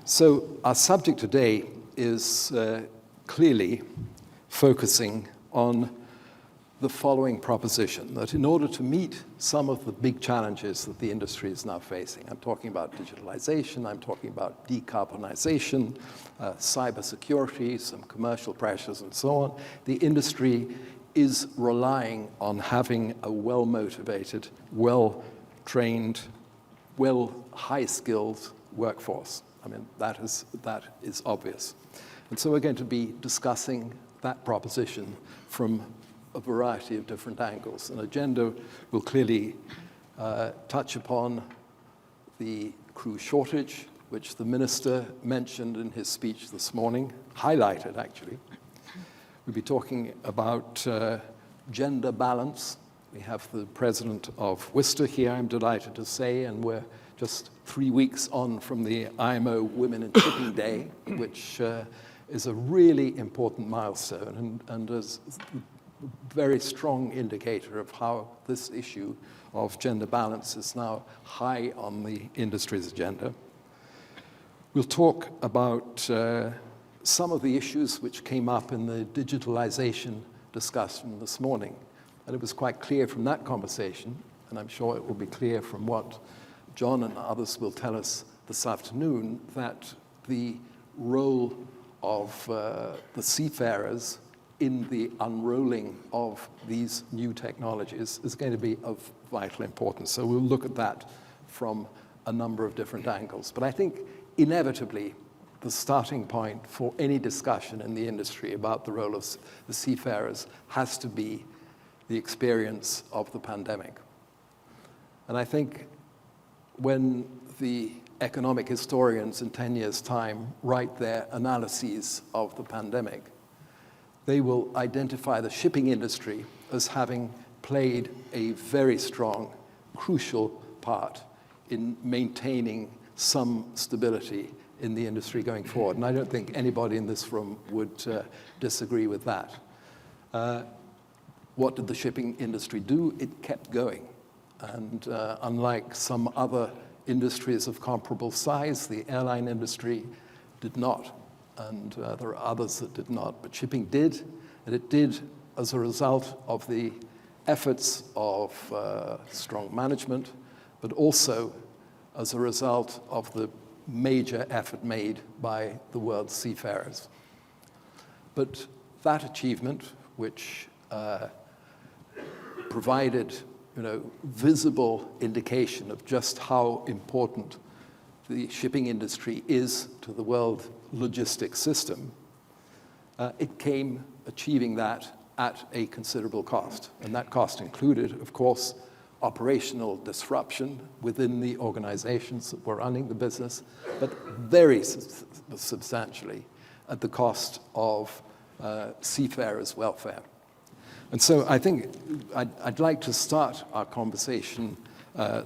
So our subject today is clearly focusing on the following proposition, that in order to meet some of the big challenges that the industry is now facing, I'm talking about digitalization, I'm talking about decarbonization, cybersecurity, some commercial pressures and so on, the industry is relying on having a well-motivated, well-trained, high-skilled workforce. I mean, that is obvious. And so we're going to be discussing that proposition from a variety of different angles. An agenda will clearly touch upon the crew shortage, which the minister mentioned in his speech this morning, highlighted actually. We'll be talking about gender balance. We have the president of Worcester here, I'm delighted to say, and we're just 3 weeks on from the IMO Women in Shipping Day, which is a really important milestone and is a very strong indicator of how this issue of gender balance is now high on the industry's agenda. We'll talk about some of the issues which came up in the digitalization discussion this morning. And it was quite clear from that conversation, and I'm sure it will be clear from what John and others will tell us this afternoon, that the role of the seafarers in the unrolling of these new technologies is going to be of vital importance. So we'll look at that from a number of different angles. But I think inevitably, the starting point for any discussion in the industry about the role of the seafarers has to be the experience of the pandemic. And I think when the economic historians in 10 years' time write their analyses of the pandemic, they will identify the shipping industry as having played a very strong, crucial part in maintaining some stability in the industry going forward. And I don't think anybody in this room would disagree with that. What did the shipping industry do? It kept going. And unlike some other industries of comparable size, the airline industry did not. And there are others that did not. But shipping did, and it did as a result of the efforts of strong management, but also as a result of the major effort made by the world's seafarers. But that achievement, which provided visible indication of just how important the shipping industry is to the world logistics system, it came achieving that at a considerable cost. And that cost included, of course, operational disruption within the organizations that were running the business, but very substantially at the cost of seafarers' welfare. And so I think I'd like to start our conversation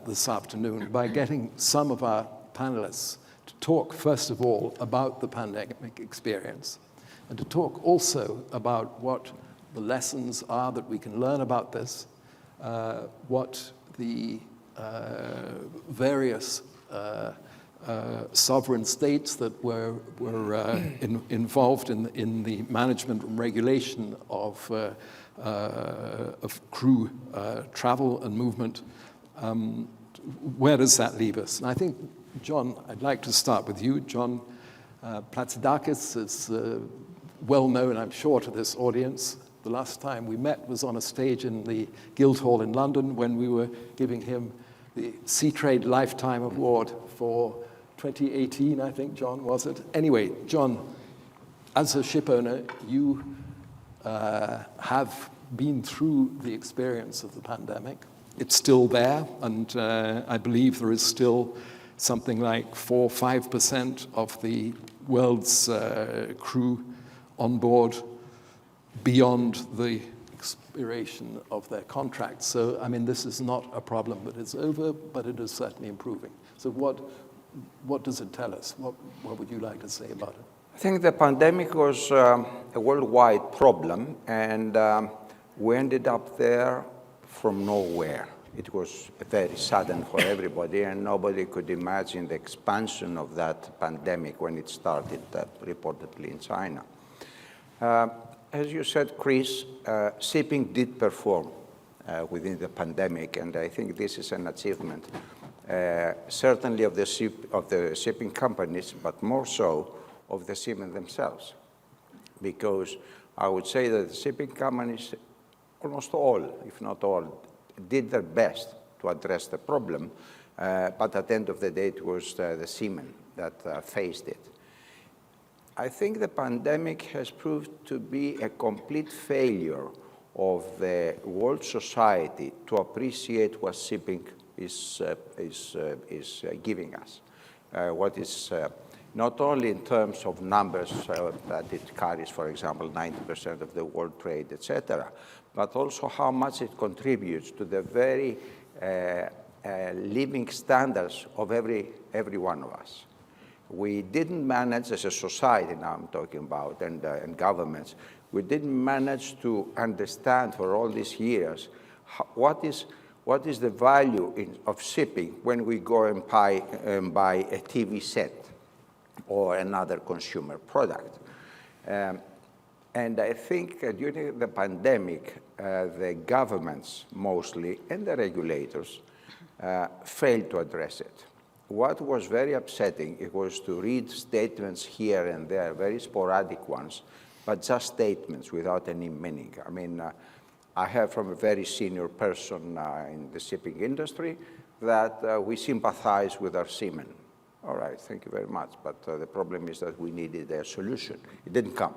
this afternoon by getting some of our panelists to talk, first of all, about the pandemic experience, and to talk also about what the lessons are that we can learn about this, what the various sovereign states that were involved in the management and regulation of crew travel and movement, where does that leave us? And I think, John, I'd like to start with you. John Platzidakis is well known, I'm sure, to this audience. The last time we met was on a stage in the Guildhall in London when we were giving him the Seatrade Lifetime Award for 2018, I think, John, was it? Anyway, John, as a ship owner, you have been through the experience of the pandemic. It's still there, and I believe there is still something like 4 or 5% of the world's crew on board beyond the expiration of their contracts. So, I mean, this is not a problem that is over, but it is certainly improving. So what does it tell us? What would you like to say about it? I think the pandemic was a worldwide problem, and we ended up there from nowhere, it was very sudden for everybody, and nobody could imagine the expansion of that pandemic when it started, reportedly in China. As you said, Chris, shipping did perform within the pandemic, and I think this is an achievement, certainly of the shipping companies, but more so of the seamen themselves. Because I would say that the shipping companies, almost all, if not all, did their best to address the problem, but at the end of the day, it was the seamen that faced it. I think the pandemic has proved to be a complete failure of the world society to appreciate what shipping is giving us. What is not only in terms of numbers that it carries, for example, 90% of the world trade, etc., but also how much it contributes to the very living standards of every one of us. We didn't manage, as a society now I'm talking about, and governments, we didn't manage to understand for all these years what is the value of shipping when we go and buy a TV set or another consumer product. And I think during the pandemic, the governments mostly and the regulators failed to address it. What was very upsetting, it was to read statements here and there, very sporadic ones, but just statements without any meaning. I mean, I heard from a very senior person in the shipping industry that we sympathize with our seamen. All right, thank you very much, but the problem is that we needed a solution. It didn't come.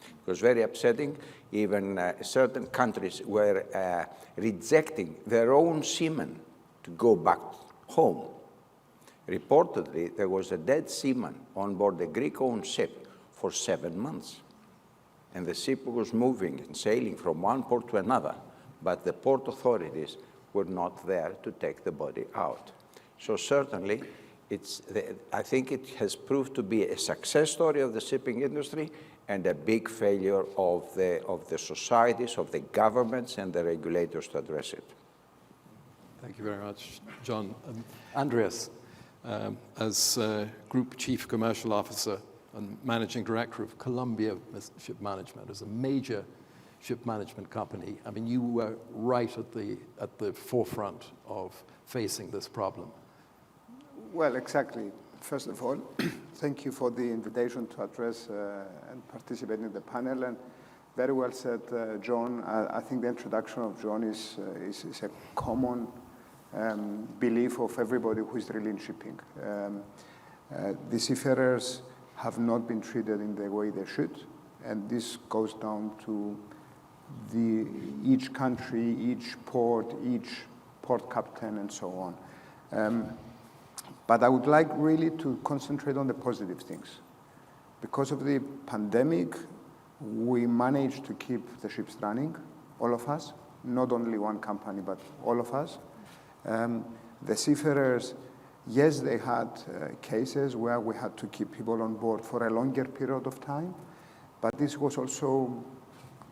It was very upsetting. Even certain countries were rejecting their own seamen to go back home. Reportedly, there was a dead seaman on board a Greek-owned ship for 7 months. And the ship was moving and sailing from one port to another, but the port authorities were not there to take the body out. So certainly, I think it has proved to be a success story of the shipping industry and a big failure of the societies, of the governments and the regulators to address it. Thank you very much, John. Andreas, as Group Chief Commercial Officer and Managing Director of Columbia Shipmanagement, as a major ship management company, I mean, you were right at the forefront of facing this problem. Well, exactly. First of all, thank you for the invitation to address and participate in the panel. And very well said, John. I think the introduction of John is a common belief of everybody who is really in shipping. The seafarers have not been treated in the way they should, and this goes down to each country, each port captain, and so on. But I would like really to concentrate on the positive things. Because of the pandemic, we managed to keep the ships running, all of us, not only one company, but all of us. The seafarers, yes, they had cases where we had to keep people on board for a longer period of time, but this was also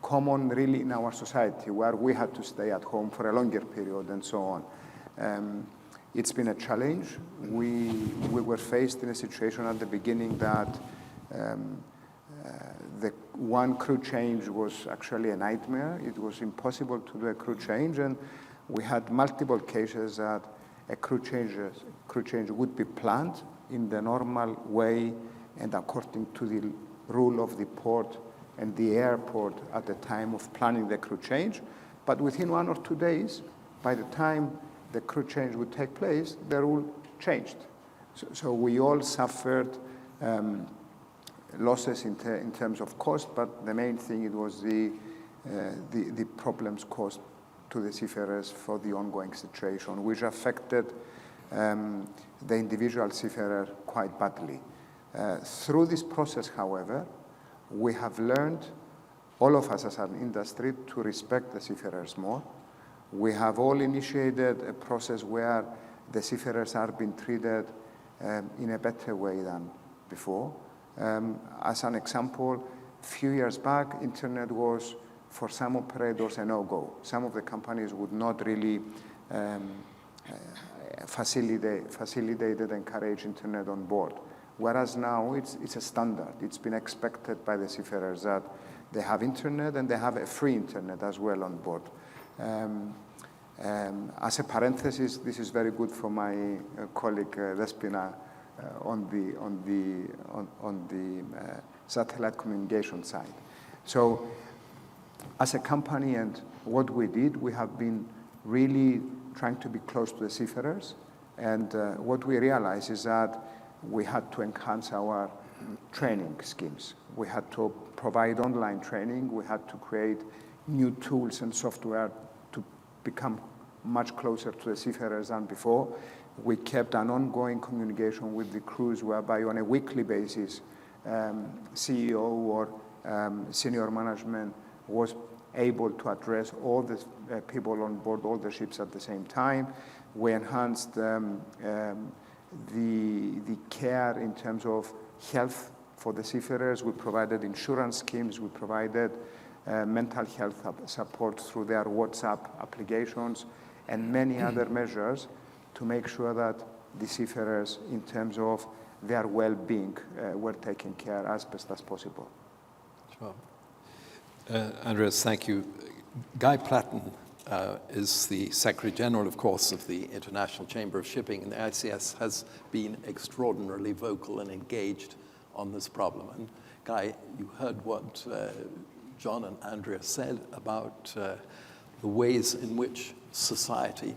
common really in our society, where we had to stay at home for a longer period and so on. It's been a challenge. We were faced in a situation at the beginning that the one crew change was actually a nightmare. It was impossible to do a crew change, and we had multiple cases that a crew change would be planned in the normal way and according to the rule of the port and the airport at the time of planning the crew change. But within 1 or 2 days, by the time the crew change would take place, the rule changed. So we all suffered losses in terms of cost, but the main thing, it was the problems caused to the seafarers for the ongoing situation, which affected the individual seafarer quite badly. Through this process, however, we have learned, all of us as an industry, to respect the seafarers more. We have all initiated a process where the seafarers are being treated in a better way than before. As an example, a few years back, internet was, for some operators, a no-go. Some of the companies would not really facilitated, encourage internet on board. Whereas now it's a standard. It's been expected by the seafarers that they have internet and they have a free internet as well on board. As a parenthesis, this is very good for my colleague Despina on the satellite communication side. So as a company and what we did, we have been really trying to be close to the seafarers. And what we realized is that we had to enhance our training schemes. We had to provide online training. We had to create new tools and software to become much closer to the seafarers than before. We kept an ongoing communication with the crews whereby on a weekly basis, CEO or senior management was able to address all the people on board all the ships at the same time. We enhanced the care in terms of health for the seafarers. We provided insurance schemes. We provided mental health support through their WhatsApp applications and many other measures to make sure that the seafarers, in terms of their well-being, were taken care as best as possible. Sure. Andreas, thank you. Guy Platten is the Secretary General, of course, of the International Chamber of Shipping, and the ICS has been extraordinarily vocal and engaged on this problem. And Guy, you heard what John and Andreas said about the ways in which society,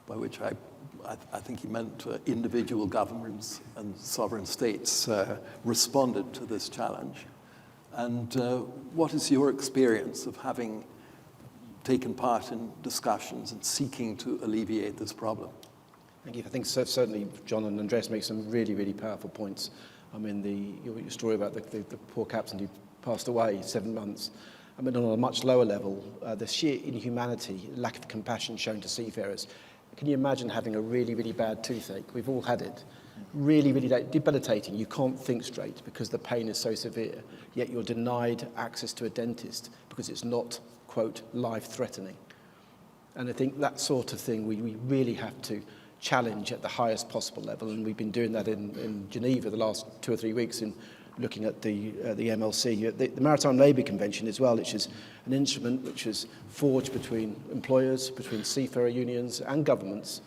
by which I think he meant individual governments and sovereign states, responded to this challenge. And what is your experience of having taken part in discussions and seeking to alleviate this problem? Thank you. I think certainly John and Andreas make some really, really powerful points. I mean, your story about the poor captain who passed away 7 months. I mean, on a much lower level, the sheer inhumanity, lack of compassion shown to seafarers. Can you imagine having a really, really bad toothache? We've all had it. Really, really debilitating. You can't think straight because the pain is so severe, yet you're denied access to a dentist because it's not, quote, life-threatening. And I think that sort of thing we really have to challenge at the highest possible level, and we've been doing that in Geneva the last 2 or 3 weeks in looking at the MLC, the Maritime Labour Convention as well, which is an instrument which is forged between employers, between seafarer unions and governments.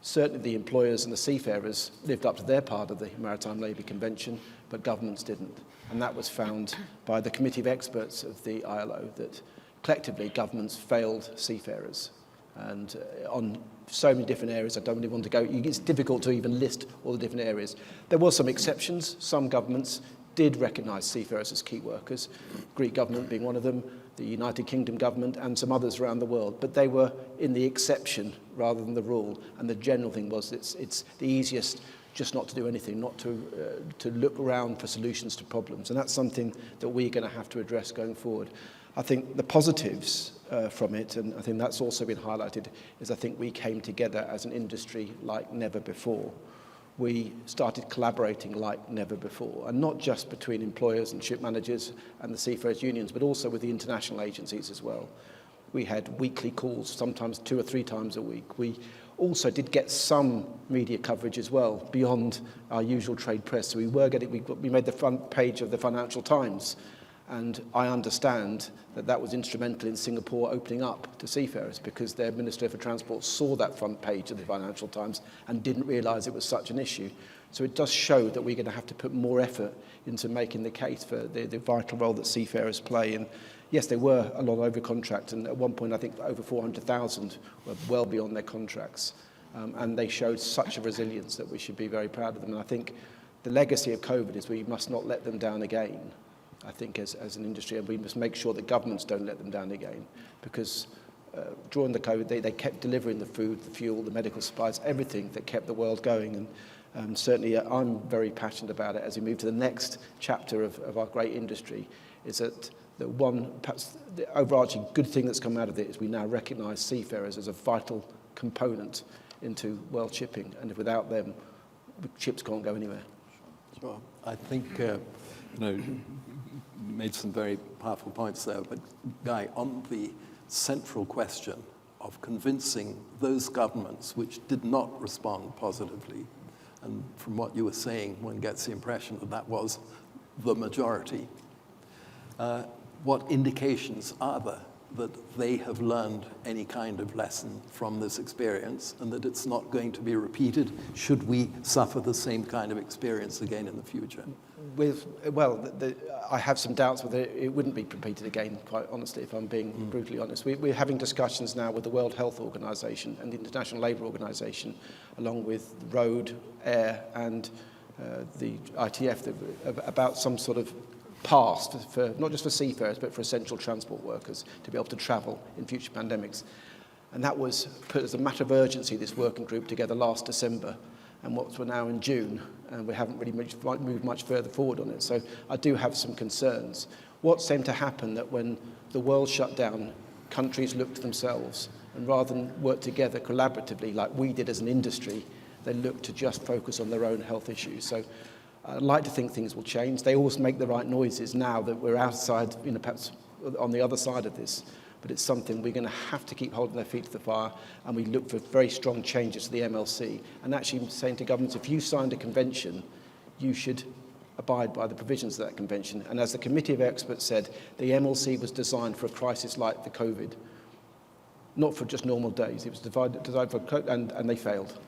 Certainly the employers and the seafarers lived up to their part of the Maritime Labour Convention, but governments didn't. And that was found by the Committee of Experts of the ILO, that collectively governments failed seafarers. And on so many different areas, I don't really want to go, it's difficult to even list all the different areas. There were some exceptions. Some governments did recognise seafarers as key workers, Greek government being one of them, the United Kingdom government, and some others around the world. But they were in the exception rather than the rule. And the general thing was it's the easiest just not to do anything, not to look around for solutions to problems. And that's something that we're going to have to address going forward. I think the positives from it, and I think that's also been highlighted, is I think we came together as an industry like never before. We started collaborating like never before, and not just between employers and ship managers and the seafarers unions, but also with the international agencies as well. We had weekly calls, sometimes 2 or 3 times a week. We also did get some media coverage as well, beyond our usual trade press. So we made the front page of the Financial Times. And I understand that was instrumental in Singapore opening up to seafarers, because their Minister for Transport saw that front page of the Financial Times and didn't realise it was such an issue. So it does show that we're going to have to put more effort into making the case for the vital role that seafarers play. And yes, they were a lot over contract, and at one point I think over 400,000 were well beyond their contracts. And they showed such a resilience that we should be very proud of them. And I think the legacy of COVID is we must not let them down again. I think as an industry, and we must make sure that governments don't let them down again, because during the COVID, they kept delivering the food, the fuel, the medical supplies, everything that kept the world going. And certainly I'm very passionate about it as we move to the next chapter of our great industry, is that perhaps the overarching good thing that's come out of it is we now recognise seafarers as a vital component into world shipping, and without them, ships can't go anywhere. Sure. I think, made some very powerful points there, but Guy, on the central question of convincing those governments which did not respond positively. And from what you were saying, one gets the impression that that was the majority. What indications are there that they have learned any kind of lesson from this experience and that it's not going to be repeated should we suffer the same kind of experience again in the future? I have some doubts whether it wouldn't be repeated again, quite honestly, if I'm being brutally honest. We're having discussions now with the World Health Organization and the International Labour Organization, along with road, air, and the ITF, about some sort of past, for not just for seafarers, but for essential transport workers to be able to travel in future pandemics. And that was put as a matter of urgency, this working group together last December. And we're now in June, and we haven't really moved much further forward on it. So I do have some concerns. What's then to happen that when the world shut down, countries looked to themselves, and rather than work together collaboratively like we did as an industry, they looked to just focus on their own health issues. So I'd like to think things will change. They always make the right noises now that we're outside, perhaps on the other side of this. But it's something we're going to have to keep holding their feet to the fire, and we look for very strong changes to the MLC. And actually saying to governments, if you signed a convention, you should abide by the provisions of that convention. And as the committee of experts said, the MLC was designed for a crisis like the COVID, not for just normal days. It was designed for, and they failed.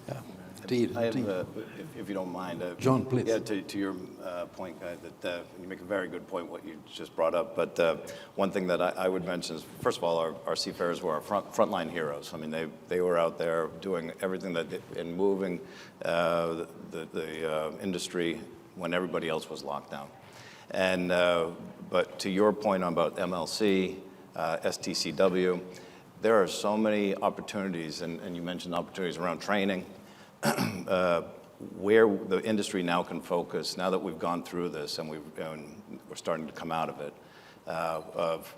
Yeah, indeed. I have, if you don't mind. John, please. Yeah, to your point, Guy, that you make a very good point, what you just brought up. But one thing that I would mention is, first of all, our seafarers were our frontline heroes. I mean, they were out there doing everything in moving the industry when everybody else was locked down. And but to your point about MLC, STCW, there are so many opportunities, and you mentioned opportunities around training, where the industry now can focus, now that we've gone through this and we're starting to come out of it, of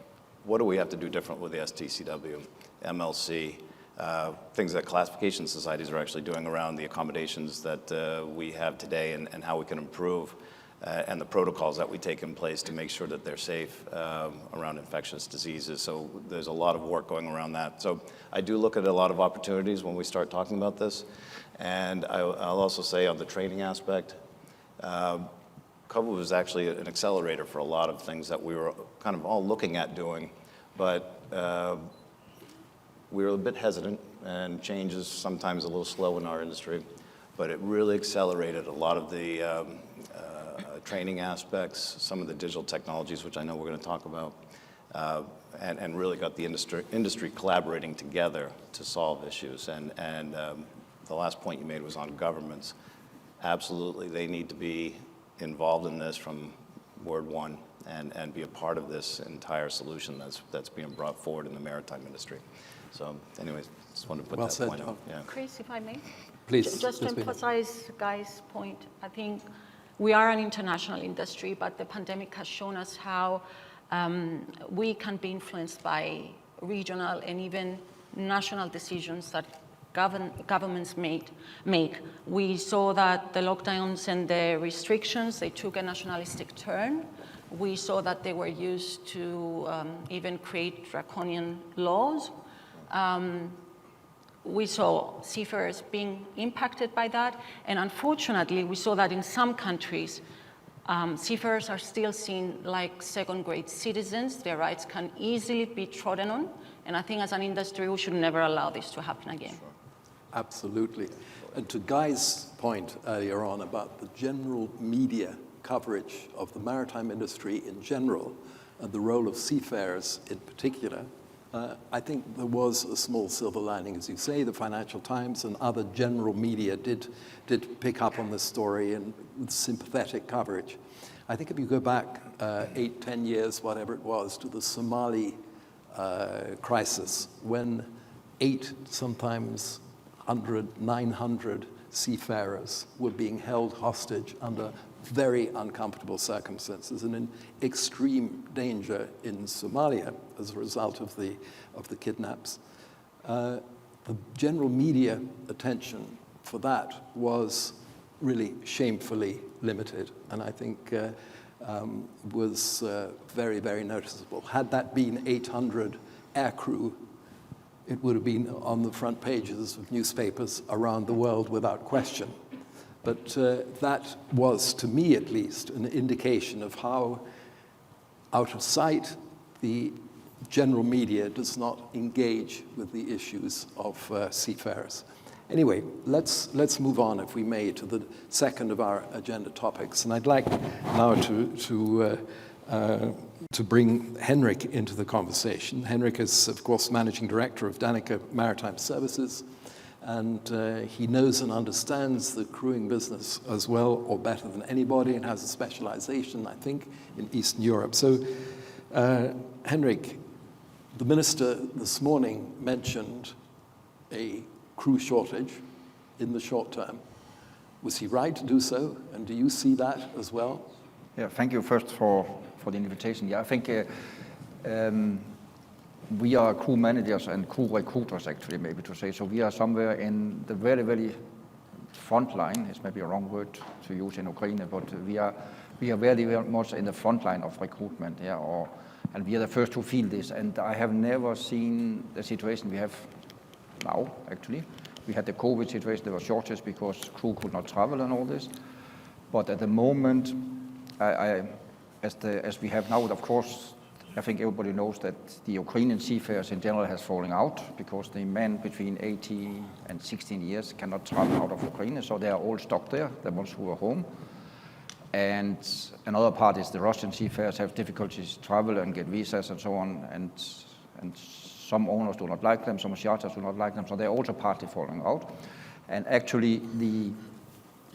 what do we have to do different with the STCW, MLC, things that classification societies are actually doing around the accommodations that we have today and how we can improve, and the protocols that we take in place to make sure that they're safe around infectious diseases. So there's a lot of work going around that. So I do look at a lot of opportunities when we start talking about this. And I'll also say on the training aspect, COVID was actually an accelerator for a lot of things that we were kind of all looking at doing, but we were a bit hesitant, and change is sometimes a little slow in our industry, but it really accelerated a lot of the training aspects, some of the digital technologies, which I know we're going to talk about, and really got the industry collaborating together to solve issues. And the last point you made was on governments. Absolutely, they need to be involved in this from word one and be a part of this entire solution that's being brought forward in the maritime industry. So anyways, just wanted to put that point out. Yeah. Chris, if I may? Please. Just to emphasize Guy's point, I think we are an international industry, but the pandemic has shown us how we can be influenced by regional and even national decisions that governments make. We saw that the lockdowns and the restrictions, they took a nationalistic turn. We saw that they were used to even create draconian laws. We saw seafarers being impacted by that, and unfortunately, we saw that in some countries, seafarers are still seen like second-grade citizens. Their rights can easily be trodden on, and I think as an industry, we should never allow this to happen again. Sure. Absolutely. And to Guy's point earlier on about the general media coverage of the maritime industry in general and the role of seafarers in particular, I think there was a small silver lining. As you say, the Financial Times and other general media did pick up on this story and with sympathetic coverage. I think if you go back 8, 10 years, whatever it was, to the Somali crisis, when 8, sometimes 100, 900 seafarers were being held hostage under very uncomfortable circumstances and in extreme danger in Somalia as a result of the kidnaps. The general media attention for that was really shamefully limited, and I think was very, very noticeable. Had that been 800 aircrew, it would have been on the front pages of newspapers around the world without question. But that was, to me at least, an indication of how out of sight the general media does not engage with the issues of seafarers. Anyway, let's move on, if we may, to the second of our agenda topics. And I'd like now to bring Henrik into the conversation. Henrik is, of course, Managing Director of Danica Maritime Services, and he knows and understands the crewing business as well or better than anybody, and has a specialization, I think, in Eastern Europe. So, Henrik, the minister this morning mentioned a crew shortage in the short term. Was he right to do so? And do you see that as well? Yeah, thank you first for the invitation. Yeah, I think we are crew managers and crew recruiters, actually, maybe to say. So we are somewhere in the very, very front line. It's maybe a wrong word to use in Ukraine, but we are very, very much in the front line of recruitment. Yeah, and we are the first to feel this. And I have never seen the situation we have now, actually. We had the COVID situation, there was shortages because crew could not travel and all this. But at the moment, as we have now, of course, I think everybody knows that the Ukrainian seafarers in general has fallen out because the men between 18 and 16 years cannot travel out of Ukraine, so they are all stuck there, the ones who are home. And another part is the Russian seafarers have difficulties to travel and get visas and so on, and some owners do not like them, some charters do not like them, so they're also partly falling out. And actually, the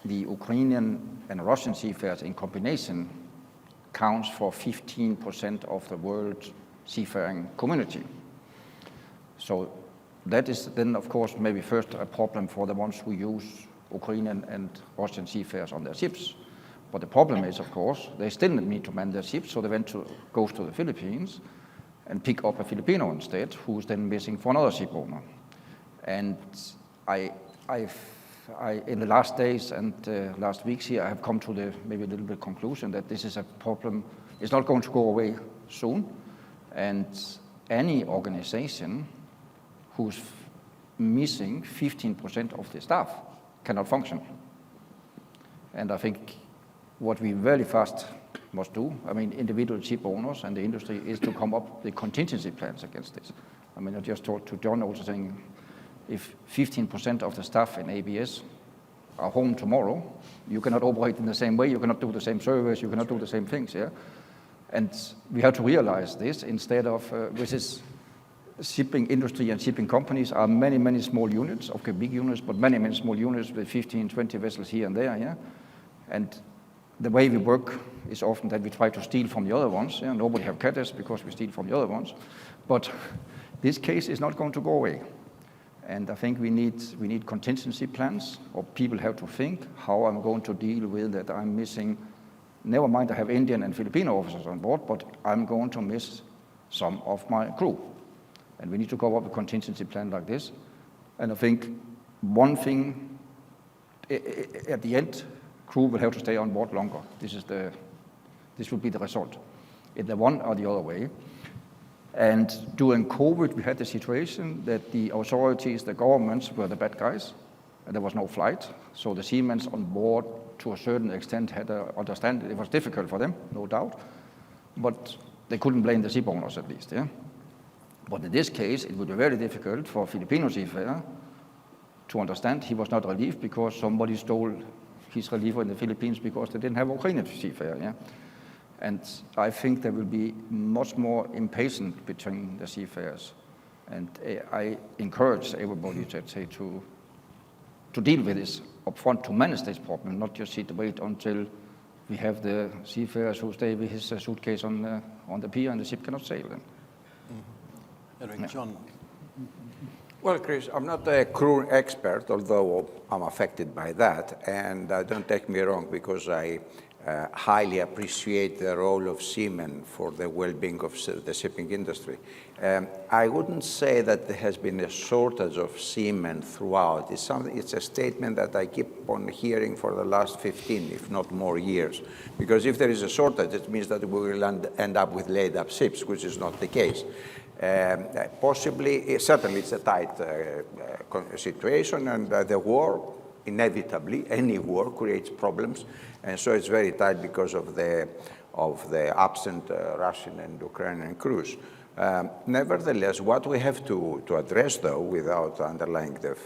Ukrainian and Russian seafarers in combination counts for 15% of the world seafaring community. So that is then, of course, maybe first a problem for the ones who use Ukrainian and Russian seafarers on their ships. But the problem is, of course, they still need to man their ships, so they goes to the Philippines and pick up a Filipino instead, who's then missing for another ship owner. And in the last days and last weeks here, I have come to the maybe a little bit conclusion that this is a problem. It's not going to go away soon, and any organization who's missing 15% of the staff cannot function. And I think what we very fast must do, I mean, individual ship owners and the industry, is to come up with contingency plans against this. I mean, I just talked to John also saying, if 15% of the staff in ABS are home tomorrow, you cannot operate in the same way, you cannot do the same service, you cannot do the same things, yeah? And we have to realize this instead of, which is shipping industry and shipping companies are many, many small units, okay, big units, but many, many small units with 15, 20 vessels here and there, yeah? And the way we work is often that we try to steal from the other ones, yeah? Nobody have cadets because we steal from the other ones. But this case is not going to go away. And I think we need contingency plans, or people have to think how I'm going to deal with that I'm missing. Never mind I have Indian and Filipino officers on board, but I'm going to miss some of my crew. And we need to come up with a contingency plan like this. And I think one thing, at the end, crew will have to stay on board longer. This will be the result, either one or the other way. And during COVID, we had the situation that the authorities, the governments, were the bad guys, and there was no flight. So the seamen on board, to a certain extent, had to understand it was difficult for them, no doubt, but they couldn't blame the ship owners, at least. Yeah. But in this case, it would be very difficult for a Filipino seafarer to understand he was not relieved because somebody stole his reliever in the Philippines because they didn't have a Ukrainian seafarer. Yeah. And I think there will be much more impatience between the seafarers. And I encourage everybody to deal with this upfront, to manage this problem, not just sit and wait until we have the seafarers who stay with his suitcase on the pier and the ship cannot sail then. Henrik, John. Well, Chris, I'm not a crew expert, although I'm affected by that. And don't take me wrong, because I highly appreciate the role of seamen for the well-being of the shipping industry. I wouldn't say that there has been a shortage of seamen throughout. It's a statement that I keep on hearing for the last 15, if not more years. Because if there is a shortage, it means that we will end up with laid-up ships, which is not the case. Possibly, certainly it's a tight situation, and the war, inevitably, any war creates problems, and so it's very tight because of the absent Russian and Ukrainian crews. Nevertheless, what we have to address, though, without underlying the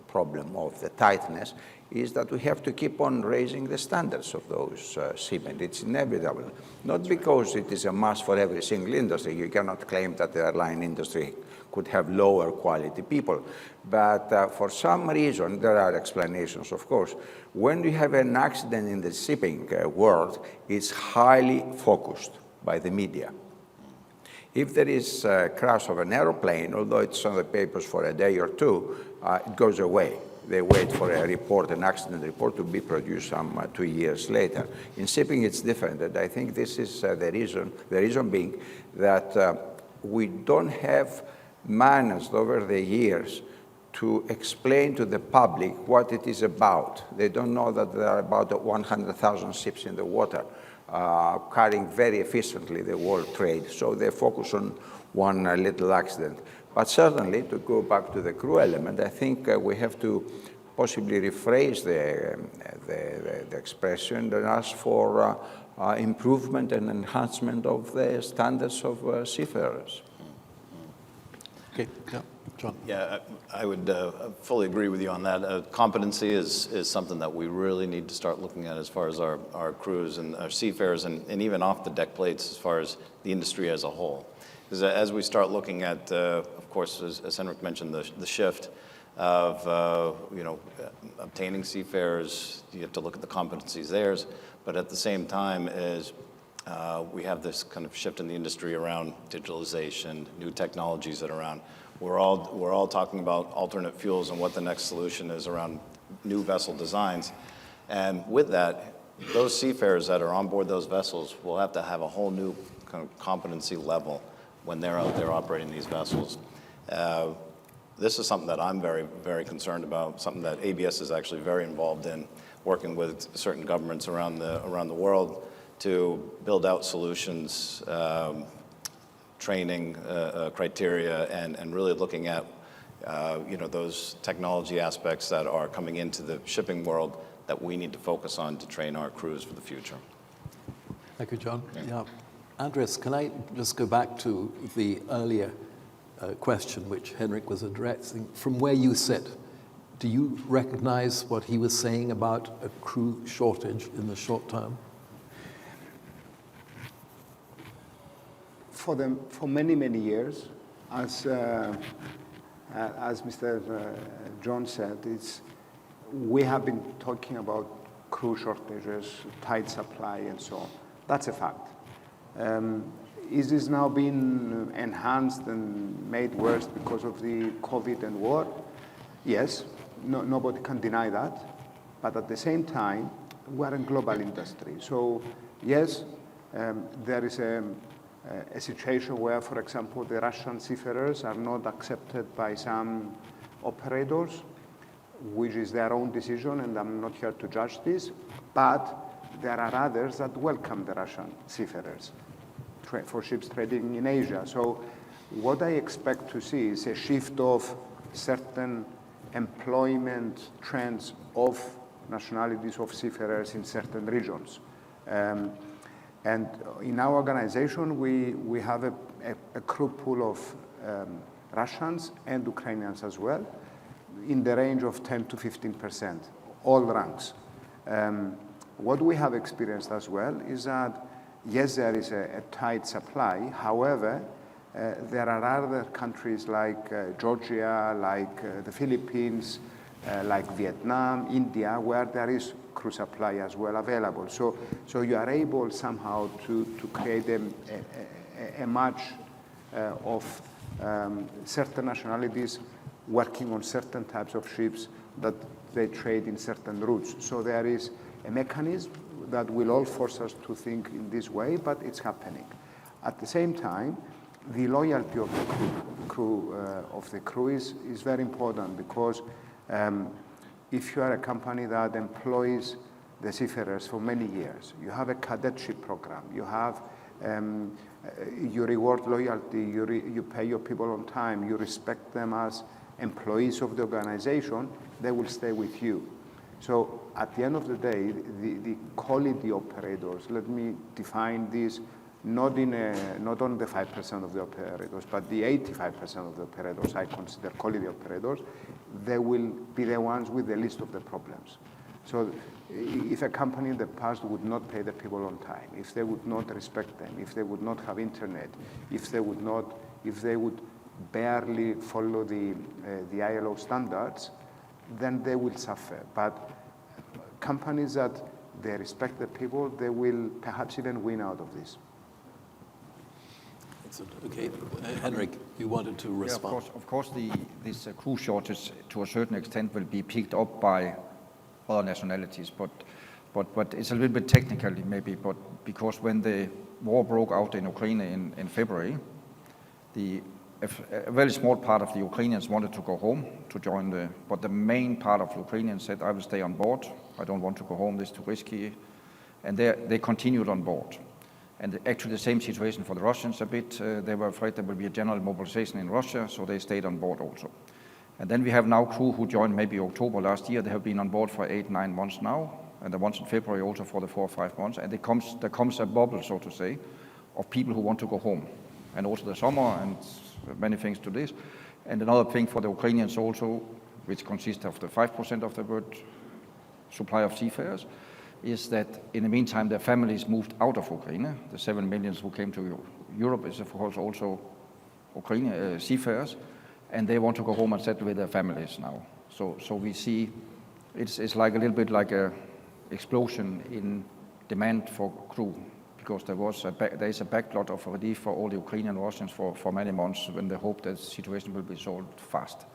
problem of the tightness, is that we have to keep on raising the standards of those seamen. It's inevitable, not because it is a must for every single industry. You cannot claim that the airline industry could have lower quality people. But for some reason, there are explanations, of course. When you have an accident in the shipping world, it's highly focused by the media. If there is a crash of an aeroplane, although it's on the papers for a day or two, it goes away. They wait for a report, an accident report, to be produced some 2 years later. In shipping, it's different, and I think this is the reason being that we don't have managed over the years to explain to the public what it is about. They don't know that there are about 100,000 ships in the water, carrying very efficiently the world trade. So they focus on one little accident. But certainly, to go back to the crew element, I think we have to possibly rephrase the expression and ask for improvement and enhancement of the standards of seafarers. Okay, yeah, John. Yeah, I would fully agree with you on that. Competency is something that we really need to start looking at as far as our crews and our seafarers and even off the deck plates as far as the industry as a whole. Because as we start looking at, of course, as Henrik mentioned, the shift of, obtaining seafarers, you have to look at the competencies theirs, but at the same time is we have this kind of shift in the industry around digitalization, new technologies that are around. We're all talking about alternate fuels and what the next solution is around new vessel designs. And with that, those seafarers that are on board those vessels will have to have a whole new kind of competency level when they're out there operating these vessels. This is something that I'm very, very concerned about, something that ABS is actually very involved in, working with certain governments around the world to build out solutions, training criteria, and really looking at those technology aspects that are coming into the shipping world that we need to focus on to train our crews for the future. Thank you, John. Yeah. Andreas, can I just go back to the earlier question which Henrik was addressing? From where you sit, do you recognize what he was saying about a crew shortage in the short term? For many, many years, as Mr. John said, we have been talking about crew shortages, tight supply, and so on. That's a fact. Is this now being enhanced and made worse because of the COVID and war? Yes, nobody can deny that. But at the same time, we're a global industry. So yes, there is a situation where, for example, the Russian seafarers are not accepted by some operators, which is their own decision, and I'm not here to judge this. But there are others that welcome the Russian seafarers for ships trading in Asia. So what I expect to see is a shift of certain employment trends of nationalities of seafarers in certain regions. And in our organization, we have a crew pool of Russians and Ukrainians as well, in the range of 10 to 15%, all ranks. What we have experienced as well is that, yes, there is a tight supply. However, there are other countries like Georgia, like the Philippines, like Vietnam, India, where there is crew supply as well available. So you are able somehow to create a match of certain nationalities working on certain types of ships that they trade in certain routes. So there is a mechanism that will all force us to think in this way, but it's happening. At the same time, the loyalty of the crew is very important, because if you are a company that employs the seafarers for many years, you have a cadetship program, you have You reward loyalty, you pay your people on time, you respect them as employees of the organization, they will stay with you. So at the end of the day, the quality operators, let me define this not on the 5% of the operators, but the 85% of the operators I consider quality operators, they will be the ones with the least of the problems. So if a company in the past would not pay the people on time, if they would not respect them, if they would not have internet, if they would barely follow the ILO standards, then they will suffer. But companies that they respect the people, they will perhaps even win out of this. Okay, Henrik, you wanted to respond. Yeah, of course this crew shortage to a certain extent will be picked up by other nationalities, but it's a little bit technically maybe, but because when the war broke out in Ukraine in February, a very small part of the Ukrainians wanted to go home to join but the main part of the Ukrainians said, I will stay on board, I don't want to go home, this is too risky, and they continued on board. And actually the same situation for the Russians a bit. They were afraid there will be a general mobilization in Russia, so they stayed on board also. And then we have now crew who joined maybe October last year. They have been on board for 8-9 months now, and the ones in February also for the 4 or 5 months. And there comes a bubble, so to say, of people who want to go home. And also the summer and many things to this. And another thing for the Ukrainians also, which consists of the 5% of the world supply of seafarers, is that in the meantime their families moved out of Ukraine. The 7 million who came to Europe is of course also Ukraine seafarers, and they want to go home and settle with their families now. So we see it's like a little bit like a explosion in demand for crew, because there is a backlog of relief for all the Ukrainian Russians for many months when they hope that the situation will be solved fast.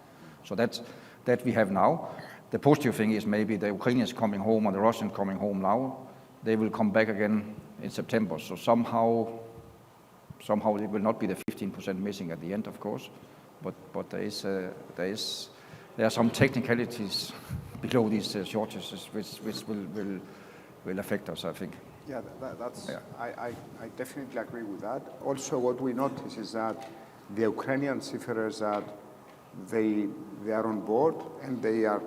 So that we have now. The positive thing is maybe the Ukrainians coming home and the Russians coming home now, they will come back again in September. So somehow it will not be the 15% missing at the end, of course, but there are some technicalities below these shortages which will affect us, I think. Yeah, I definitely agree with that. Also, what we notice is that the Ukrainian seafarers they are on board and they are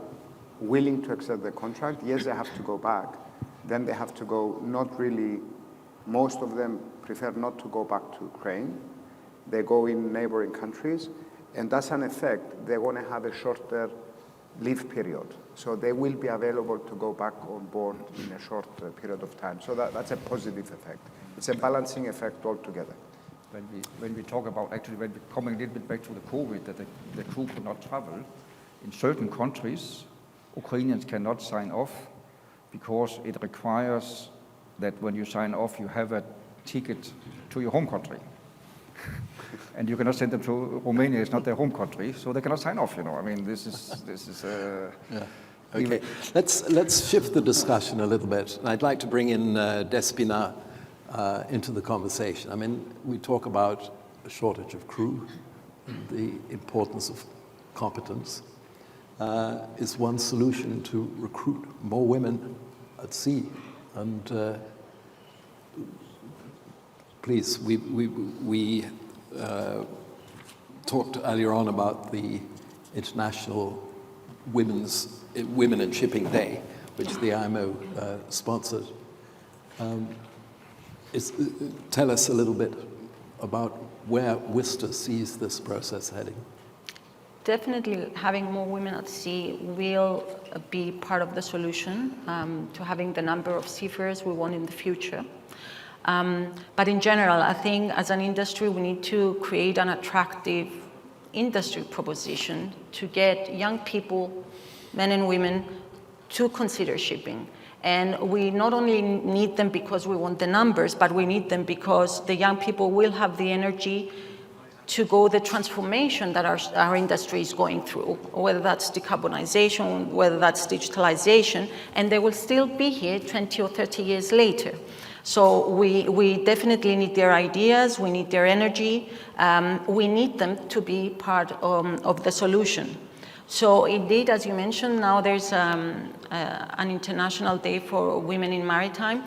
willing to accept the contract. Yes, they have to go back. Then they have to go, not really, most of them prefer not to go back to Ukraine. They go in neighboring countries, and that's an effect. They're going to have a shorter leave period. So they will be available to go back on board in a short period of time. So that's a positive effect. It's a balancing effect altogether. When we talk about, actually, when we're coming a little bit back to the COVID, that the crew could not travel, in certain countries, Ukrainians cannot sign off because it requires that when you sign off, you have a ticket to your home country. And you cannot send them to Romania, it's not their home country, so they cannot sign off, I mean, this is yeah. Okay, let's shift the discussion a little bit. I'd like to bring in Despina into the conversation. I mean, we talk about a shortage of crew, and the importance of competence. Is one solution to recruit more women at sea. And please, we talked earlier on about the International Women in Shipping Day, which the IMO sponsored. Tell us a little bit about where Worcester sees this process heading. Definitely having more women at sea will be part of the solution to having the number of seafarers we want in the future. But in general, I think as an industry, we need to create an attractive industry proposition to get young people, men and women, to consider shipping. And we not only need them because we want the numbers, but we need them because the young people will have the energy to go the transformation that our industry is going through, whether that's decarbonization, whether that's digitalization, and they will still be here 20 or 30 years later. So we definitely need their ideas, we need their energy, we need them to be part of the solution. So indeed, as you mentioned, now there's an International Day for Women in Maritime.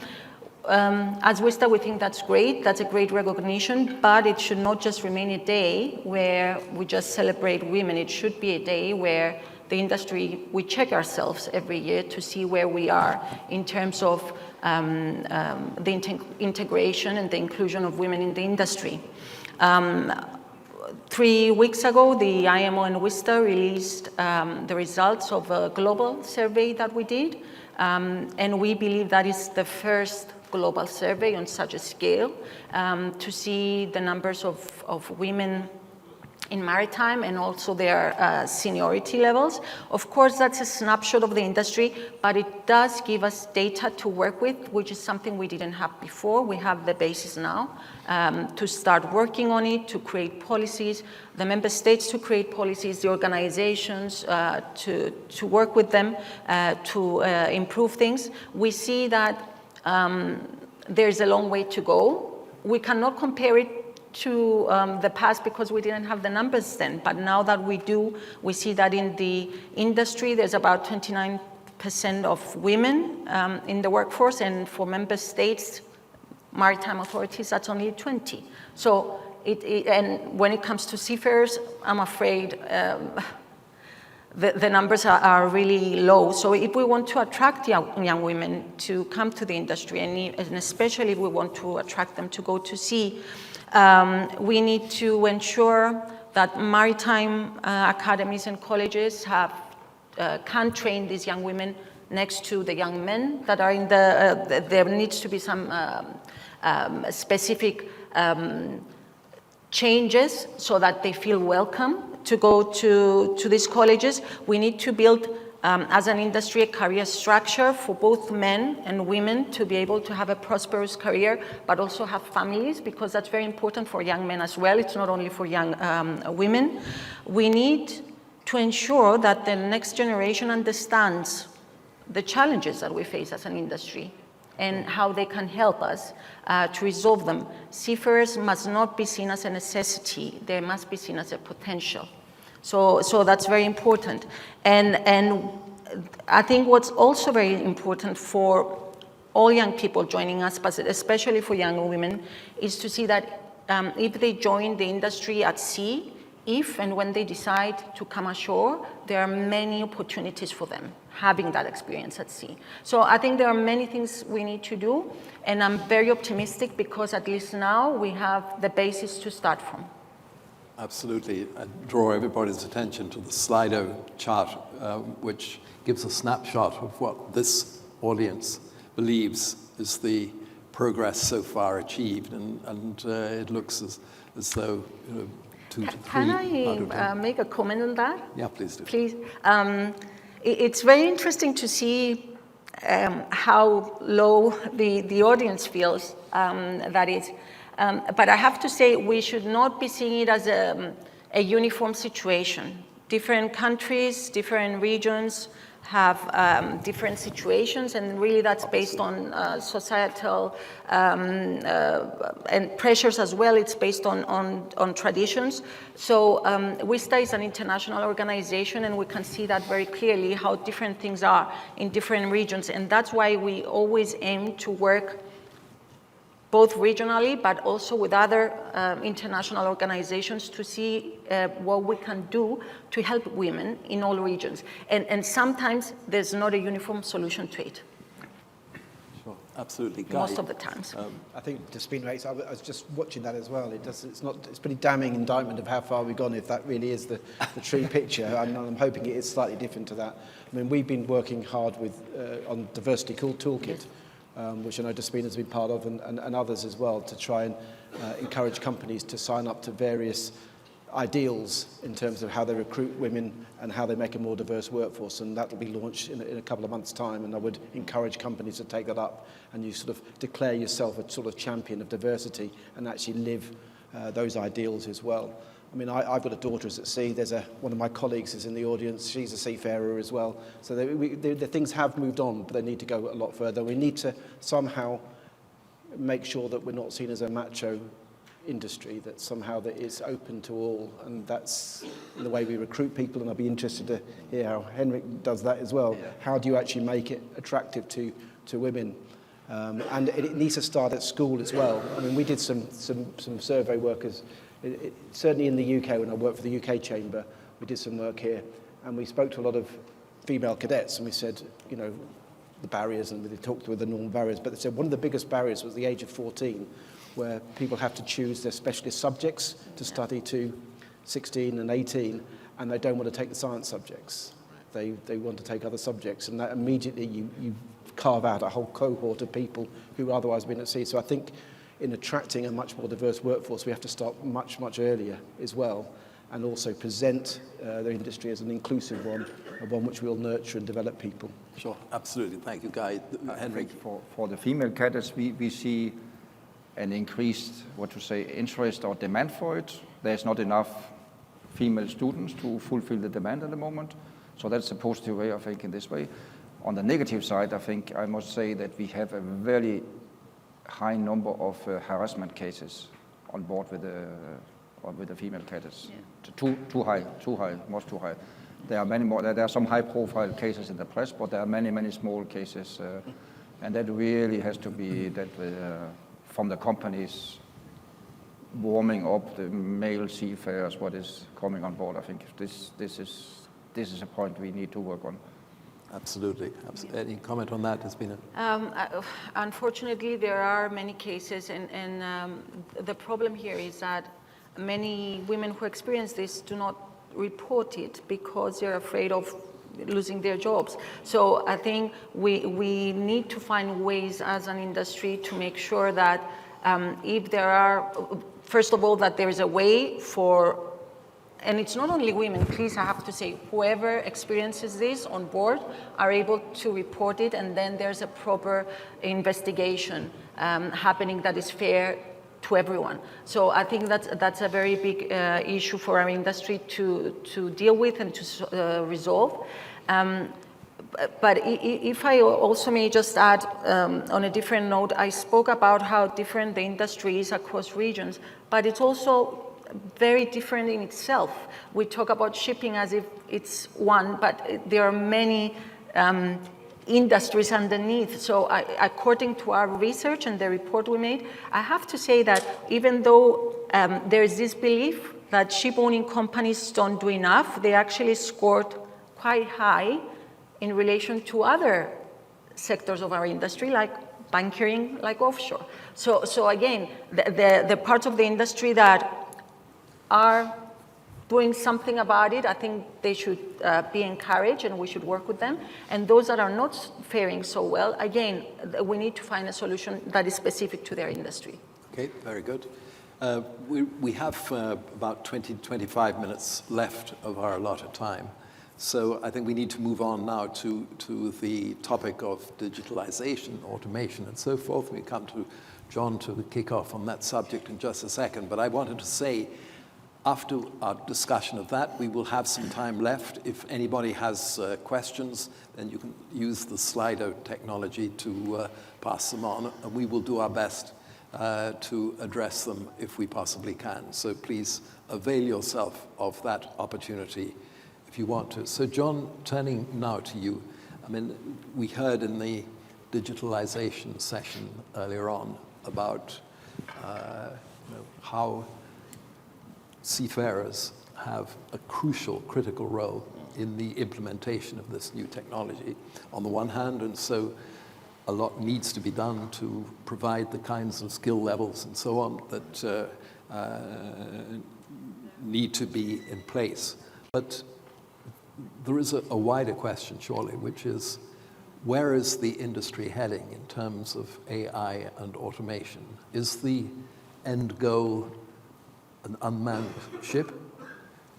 as WISTA, we think that's great. That's a great recognition, but it should not just remain a day where we just celebrate women. It should be a day where the industry, we check ourselves every year to see where we are in terms of the integration and the inclusion of women in the industry. 3 weeks ago, the IMO and WISTA released the results of a global survey that we did, and we believe that is the first global survey on such a scale to see the numbers of women in maritime and also their seniority levels. Of course, that's a snapshot of the industry, but it does give us data to work with, which is something we didn't have before. We have the basis now to start working on it, to create policies, the member states to create policies, the organizations to work with them to improve things. We see that there's a long way to go. We cannot compare it to the past because we didn't have the numbers then, but now that we do, we see that in the industry there's about 29% of women in the workforce, and for member states, maritime authorities, that's only 20. So, and when it comes to seafarers, I'm afraid the numbers are really low. So if we want to attract young women to come to the industry, and especially if we want to attract them to go to sea, we need to ensure that maritime academies and colleges can train these young women next to the young men that are in the, there needs to be some specific changes so that they feel welcome to go to these colleges. We need to build as an industry, a career structure for both men and women to be able to have a prosperous career, but also have families, because that's very important for young men as well. It's not only for young women. We need to ensure that the next generation understands the challenges that we face as an industry and how they can help us to resolve them. Seafarers must not be seen as a necessity. They must be seen as a potential. So that's very important. And I think what's also very important for all young people joining us, but especially for young women, is to see that if they join the industry at sea, if and when they decide to come ashore, there are many opportunities for them having that experience at sea. So I think there are many things we need to do, and I'm very optimistic because at least now we have the basis to start from. Absolutely. I draw everybody's attention to the Slido chart, which gives a snapshot of what this audience believes is the progress so far achieved, and it looks as though 2 to 3 Can out of 10. I make a comment on that? Yeah, please do. Please. It's very interesting to see how low the audience feels that is. But I have to say, we should not be seeing it as a uniform situation. Different countries, different regions have different situations, and really that's based on societal and pressures as well. It's based on traditions. So WISTA is an international organization, and we can see that very clearly how different things are in different regions, and that's why we always aim to work both regionally, but also with other international organizations to see what we can do to help women in all regions. And sometimes there's not a uniform solution to it. Sure, absolutely. Guy, most of the times. I think dispute rates, I was just watching that as well. It's pretty damning indictment of how far we've gone, if that really is the true picture. I'm hoping it is slightly different to that. I mean, we've been working hard with on Diversity Toolkit, which I know Despina has been part of, and others as well, to try and encourage companies to sign up to various ideals in terms of how they recruit women and how they make a more diverse workforce, and that will be launched in a couple of months' time, and I would encourage companies to take that up, and you sort of declare yourself a sort of champion of diversity and actually live those ideals as well. I mean, I've got a daughter who's at sea. There's one of my colleagues is in the audience. She's a seafarer as well. So the things have moved on, but they need to go a lot further. We need to somehow make sure that we're not seen as a macho industry, that somehow that is open to all, and that's the way we recruit people, and I'd be interested to hear how Henrik does that as well. Yeah. How do you actually make it attractive to women? And it needs to start at school as well. I mean, we did some survey workers, certainly in the UK, when I worked for the UK Chamber, we did some work here, and we spoke to a lot of female cadets, and we said, you know, the barriers, and we talked with the normal barriers, but they said one of the biggest barriers was the age of 14, where people have to choose their specialist subjects to study to 16 and 18, and they don't want to take the science subjects. They want to take other subjects, and that immediately you carve out a whole cohort of people who otherwise been at sea. So I think in attracting a much more diverse workforce, we have to start much, much earlier as well, and also present the industry as an inclusive one, one which will nurture and develop people. Sure, absolutely. Thank you, Guy. Henrik. For the female cadets, we see an increased, interest or demand for it. There's not enough female students to fulfill the demand at the moment. So that's a positive way of thinking this way. On the negative side, I think I must say that we have a very high number of harassment cases on board with the female cadets. Yeah. Too high, much too high. There are many more. There are some high-profile cases in the press, but there are many small cases, and that really has to be dealt with from the companies warming up the male seafarers. What is coming on board? I think this is a point we need to work on. Absolutely. Any comment on that? Has been unfortunately, there are many cases, and the problem here is that many women who experience this do not report it because they're afraid of losing their jobs. So I think we need to find ways as an industry to make sure that if there are, first of all, that there is a way for, and it's not only women, please, I have to say, whoever experiences this on board are able to report it, and then there's a proper investigation happening that is fair to everyone. So I think that's a very big issue for our industry to deal with and to resolve. But if I also may just add, on a different note, I spoke about how different the industry is across regions, but it's also very different in itself. We talk about shipping as if it's one, but there are many industries underneath. So according to our research and the report we made, I have to say that even though there is this belief that ship-owning companies don't do enough, they actually scored quite high in relation to other sectors of our industry, like bunkering, like offshore. So again, the parts of the industry that are doing something about it, I think they should be encouraged, and we should work with them. And those that are not faring so well, again, we need to find a solution that is specific to their industry. Okay, very good. We have about 20-25 minutes left of our allotted time. So I think we need to move on now to the topic of digitalization, automation, and so forth. We come to John to kick off on that subject in just a second. But I wanted to say, after our discussion of that, we will have some time left. If anybody has questions, then you can use the Slido technology to pass them on, and we will do our best to address them if we possibly can. So please avail yourself of that opportunity if you want to. So John, turning now to you, I mean, we heard in the digitalization session earlier on about how seafarers have a crucial, critical role in the implementation of this new technology on the one hand, and so a lot needs to be done to provide the kinds of skill levels and so on that need to be in place. But there is a wider question, surely, which is, where is the industry heading in terms of AI and automation? Is the end goal an unmanned ship?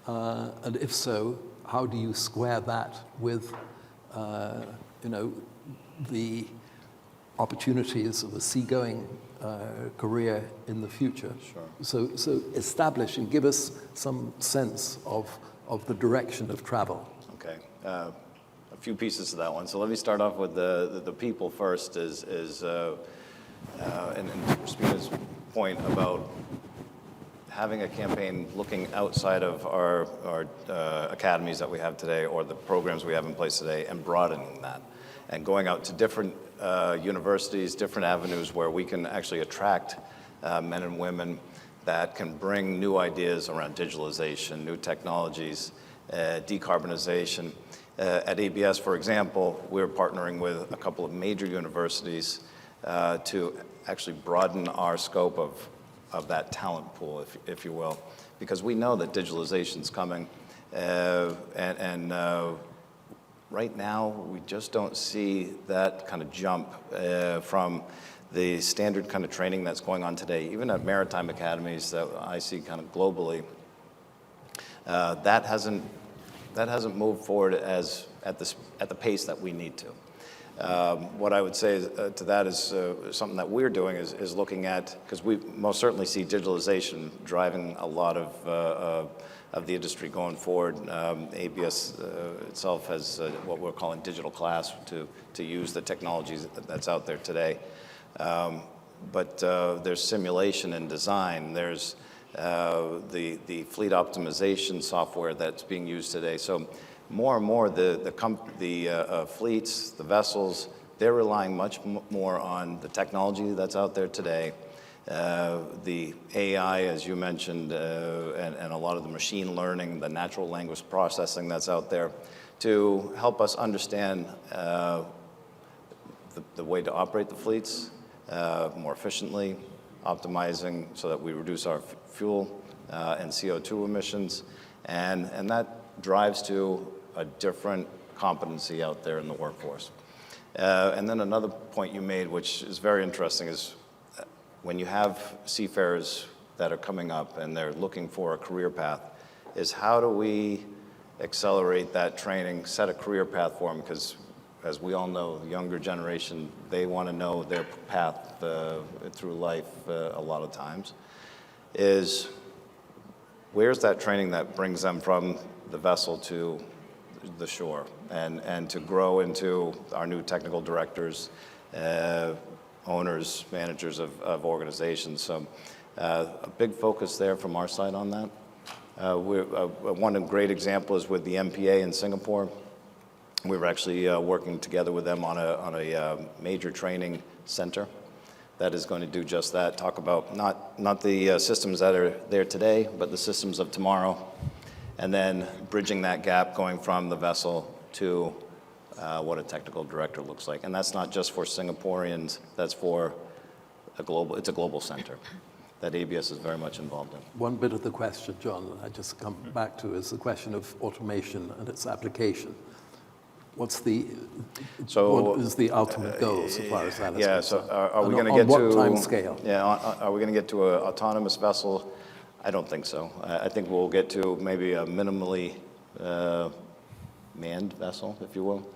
And if so, how do you square that with, the opportunities of a seagoing career in the future? Sure. So establish and give us some sense of the direction of travel. Okay. A few pieces to that one. So let me start off with the people first. And Spina's point about having a campaign looking outside of our academies that we have today or the programs we have in place today and broadening that and going out to different universities, different avenues where we can actually attract men and women that can bring new ideas around digitalization, new technologies, decarbonization. At ABS, for example, we're partnering with a couple of major universities to actually broaden our scope of that talent pool, if you will, because we know that digitalization is coming, and right now we just don't see that kind of jump from the standard kind of training that's going on today, even at maritime academies that I see kind of globally. That hasn't moved forward at the pace that we need to. What I would say to that is something that we're doing is looking at, because we most certainly see digitalization driving a lot of the industry going forward. ABS itself has what we're calling digital class to use the technologies that's out there today. But there's simulation and design. There's the fleet optimization software that's being used today. So more and more the fleets, the vessels, they're relying much more on the technology that's out there today, the AI, as you mentioned, and a lot of the machine learning, the natural language processing that's out there to help us understand the way to operate the fleets more efficiently, optimizing so that we reduce our fuel and CO2 emissions, and that drives to a different competency out there in the workforce. And then another point you made, which is very interesting, is when you have seafarers that are coming up and they're looking for a career path, is how do we accelerate that training, set a career path for them? Because as we all know, the younger generation, they want to know their path through life a lot of times. Is where's that training that brings them from the vessel to the shore and to grow into our new technical directors, owners, managers of organizations. So a big focus there from our side on that. One great example is with the MPA in Singapore. We were actually working together with them on a major training center that is going to do just that, talk about not the systems that are there today, but the systems of tomorrow, and then bridging that gap going from the vessel to what a technical director looks like. And that's not just for Singaporeans, that's for it's a global center that ABS is very much involved in. One bit of the question, John, I just come back to is the question of automation and its application. What is the ultimate goal so far as that is concerned? So are we going to get to... On what time scale? Yeah, are we going to get to an autonomous vessel? I don't think so. I think we'll get to maybe a minimally manned vessel, if you will.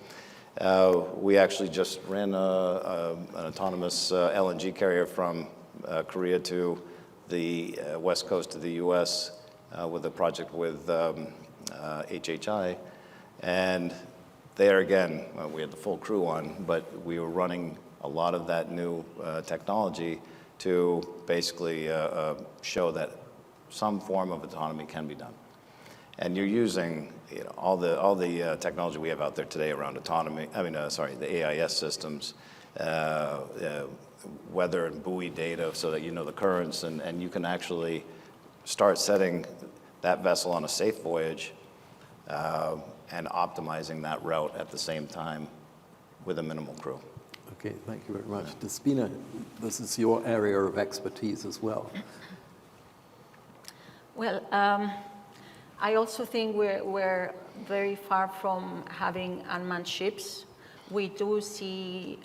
We actually just ran an autonomous LNG carrier from Korea to the west coast of the U.S. With a project with HHI. And there again, we had the full crew on, but we were running a lot of that new technology to basically show that some form of autonomy can be done. And you're using all the technology we have out there today around autonomy, the AIS systems, weather and buoy data so that you know the currents, and you can actually start setting that vessel on a safe voyage and optimizing that route at the same time with a minimal crew. Okay, thank you very much. Despina, this is your area of expertise as well. Well, I also think we're very far from having unmanned ships. We do see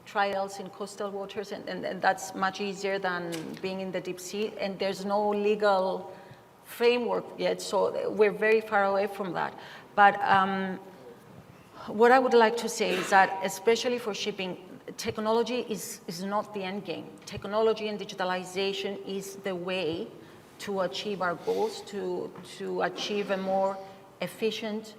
trials in coastal waters, and that's much easier than being in the deep sea, and there's no legal framework yet, so we're very far away from that. But what I would like to say is that, especially for shipping, technology is not the end game. Technology and digitalization is the way to achieve our goals, to achieve a more efficient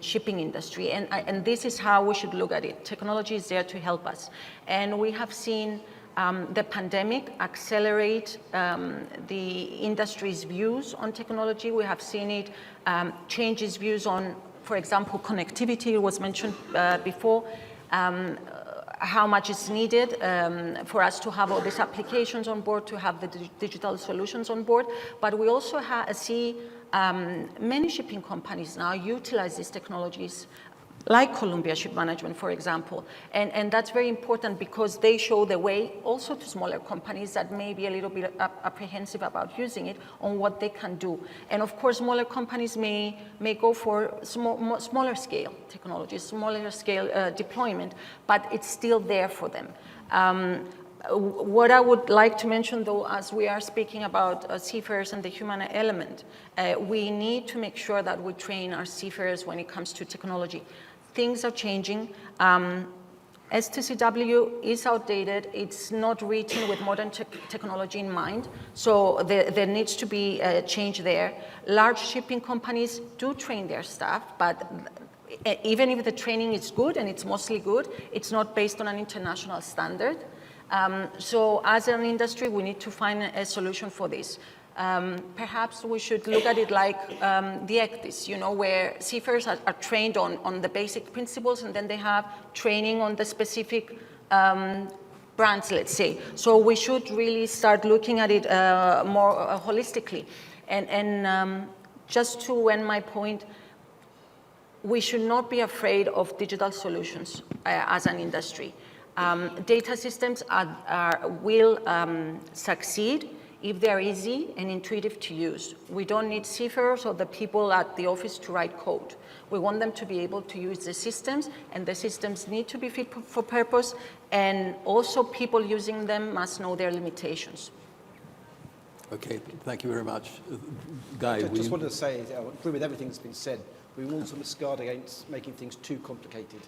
shipping industry. And this is how we should look at it. Technology is there to help us. And we have seen the pandemic accelerate the industry's views on technology. We have seen it change its views on, for example, connectivity was mentioned before, how much is needed for us to have all these applications on board, to have the digital solutions on board. But we also see many shipping companies now utilize these technologies, like Columbia Shipmanagement, for example. And that's very important because they show the way also to smaller companies that may be a little bit apprehensive about using it on what they can do. And of course, smaller companies may go for smaller scale technologies, smaller scale deployment, but it's still there for them. What I would like to mention, though, as we are speaking about seafarers and the human element, we need to make sure that we train our seafarers when it comes to technology. Things are changing. STCW is outdated. It's not written with modern technology in mind. So there needs to be a change there. Large shipping companies do train their staff, but even if the training is good, and it's mostly good, it's not based on an international standard. So as an industry, we need to find a solution for this. Perhaps we should look at it like the ECDIS, where seafarers are trained on the basic principles, and then they have training on the specific brands, let's say. So we should really start looking at it more holistically. And just to end my point, we should not be afraid of digital solutions as an industry. Data systems will succeed if they're easy and intuitive to use. We don't need seafarers or the people at the office to write code. We want them to be able to use the systems, and the systems need to be fit for purpose, and also people using them must know their limitations. Okay, thank you very much. Guy, I just wanted to say, I agree with everything that's been said. We also must guard against making things too complicated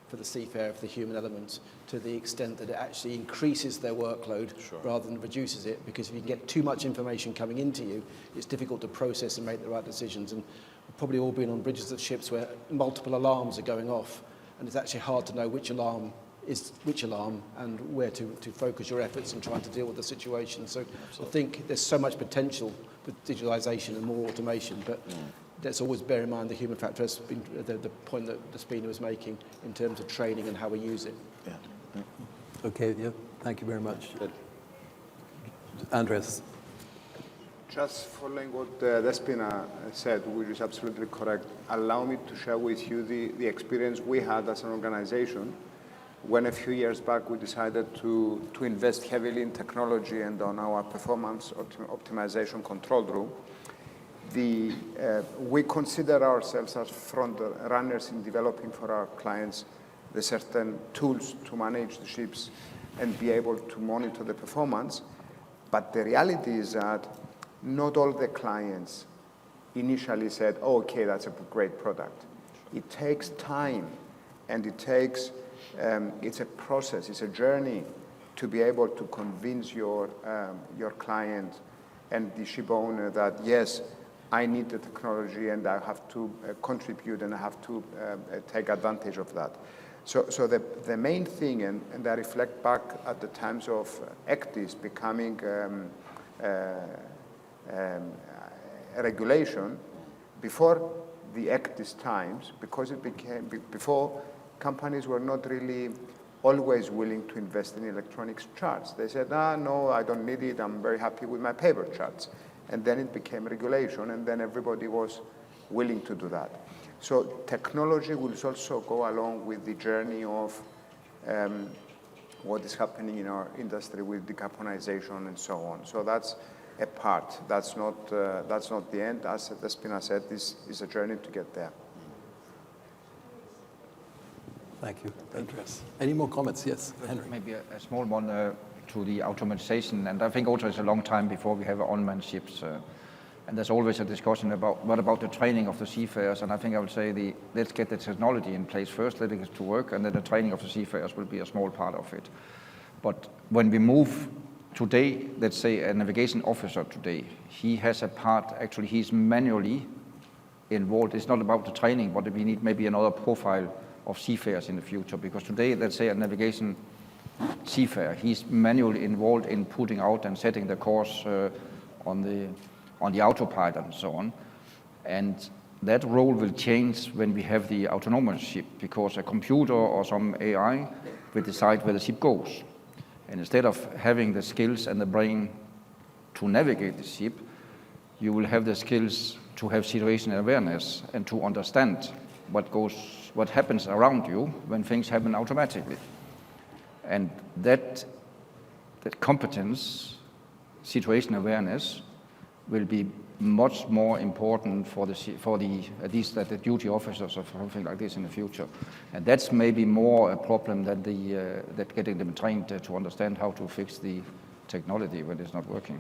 for the seafarer, for the human element, to the extent that it actually increases their workload rather than reduces it, because if you can get too much information coming into you, it's difficult to process and make the right decisions. And we've probably all been on bridges of ships where multiple alarms are going off, and it's actually hard to know which alarm is which alarm and where to focus your efforts in trying to deal with the situation. So I think there's so much potential with digitalization and more automation, but let's always bear in mind the human factor has been the point that Despina was making in terms of training and how we use it. Yeah. Okay, yeah, thank you very much. Good. Andreas. Just following what Despina said, which is absolutely correct, allow me to share with you the experience we had as an organization when a few years back we decided to invest heavily in technology and on our performance optimization control room. We consider ourselves as front runners in developing for our clients the certain tools to manage the ships and be able to monitor the performance. But the reality is that not all the clients initially said, oh, okay, that's a great product. It takes time, and it takes, it's a process, it's a journey to be able to convince your client and the ship owner that, yes, I need the technology and I have to contribute and I have to take advantage of that. So the main thing, and I reflect back at the times of ECDIS becoming a regulation, before the ECDIS times, because it became, before companies were not really always willing to invest in electronics charts. They said, no, I don't need it, I'm very happy with my paper charts. And then it became regulation, and then everybody was willing to do that. So technology will also go along with the journey of what is happening in our industry with decarbonization and so on. So that's a part. That's not the end. As Despina said, this is a journey to get there. Thank you, Andreas. Any more comments? Yes, Henrik. Maybe a small one to the automation, and I think also it's a long time before we have unmanned ships. And there's always a discussion about what about the training of the seafarers, and I think I would say let's get the technology in place first, let it get to work, and then the training of the seafarers will be a small part of it. But when we move today, let's say a navigation officer today, he has a part, actually he's manually involved. It's not about the training, but we need maybe another profile of seafarers in the future, because today, let's say a navigation seafarer. He's manually involved in putting out and setting the course on the autopilot and so on. And that role will change when we have the autonomous ship, because a computer or some AI will decide where the ship goes. And instead of having the skills and the brain to navigate the ship, you will have the skills to have situational awareness and to understand what happens around you when things happen automatically. And that competence, situational awareness, will be much more important for at least the duty officers or something like this in the future. And that's maybe more a problem than that getting them trained to understand how to fix the technology when it's not working.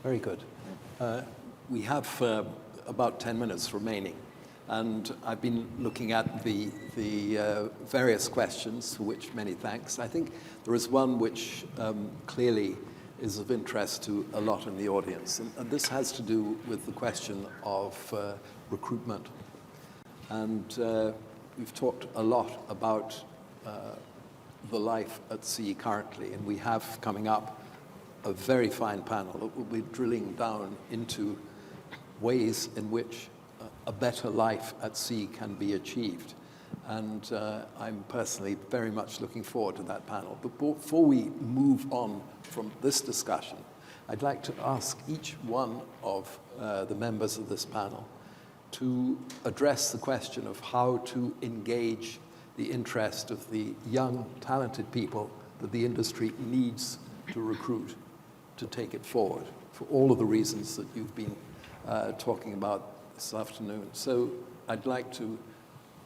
Very good. We have about 10 minutes remaining, and I've been looking at the various questions, for which many thanks. I think there is one which clearly is of interest to a lot in the audience, and this has to do with the question of recruitment. And we've talked a lot about the life at sea currently, and we have coming up a very fine panel that will be drilling down into ways in which a better life at sea can be achieved. And I'm personally very much looking forward to that panel. But before we move on from this discussion, I'd like to ask each one of the members of this panel to address the question of how to engage the interest of the young, talented people that the industry needs to recruit to take it forward, for all of the reasons that you've been talking about this afternoon. So I'd like to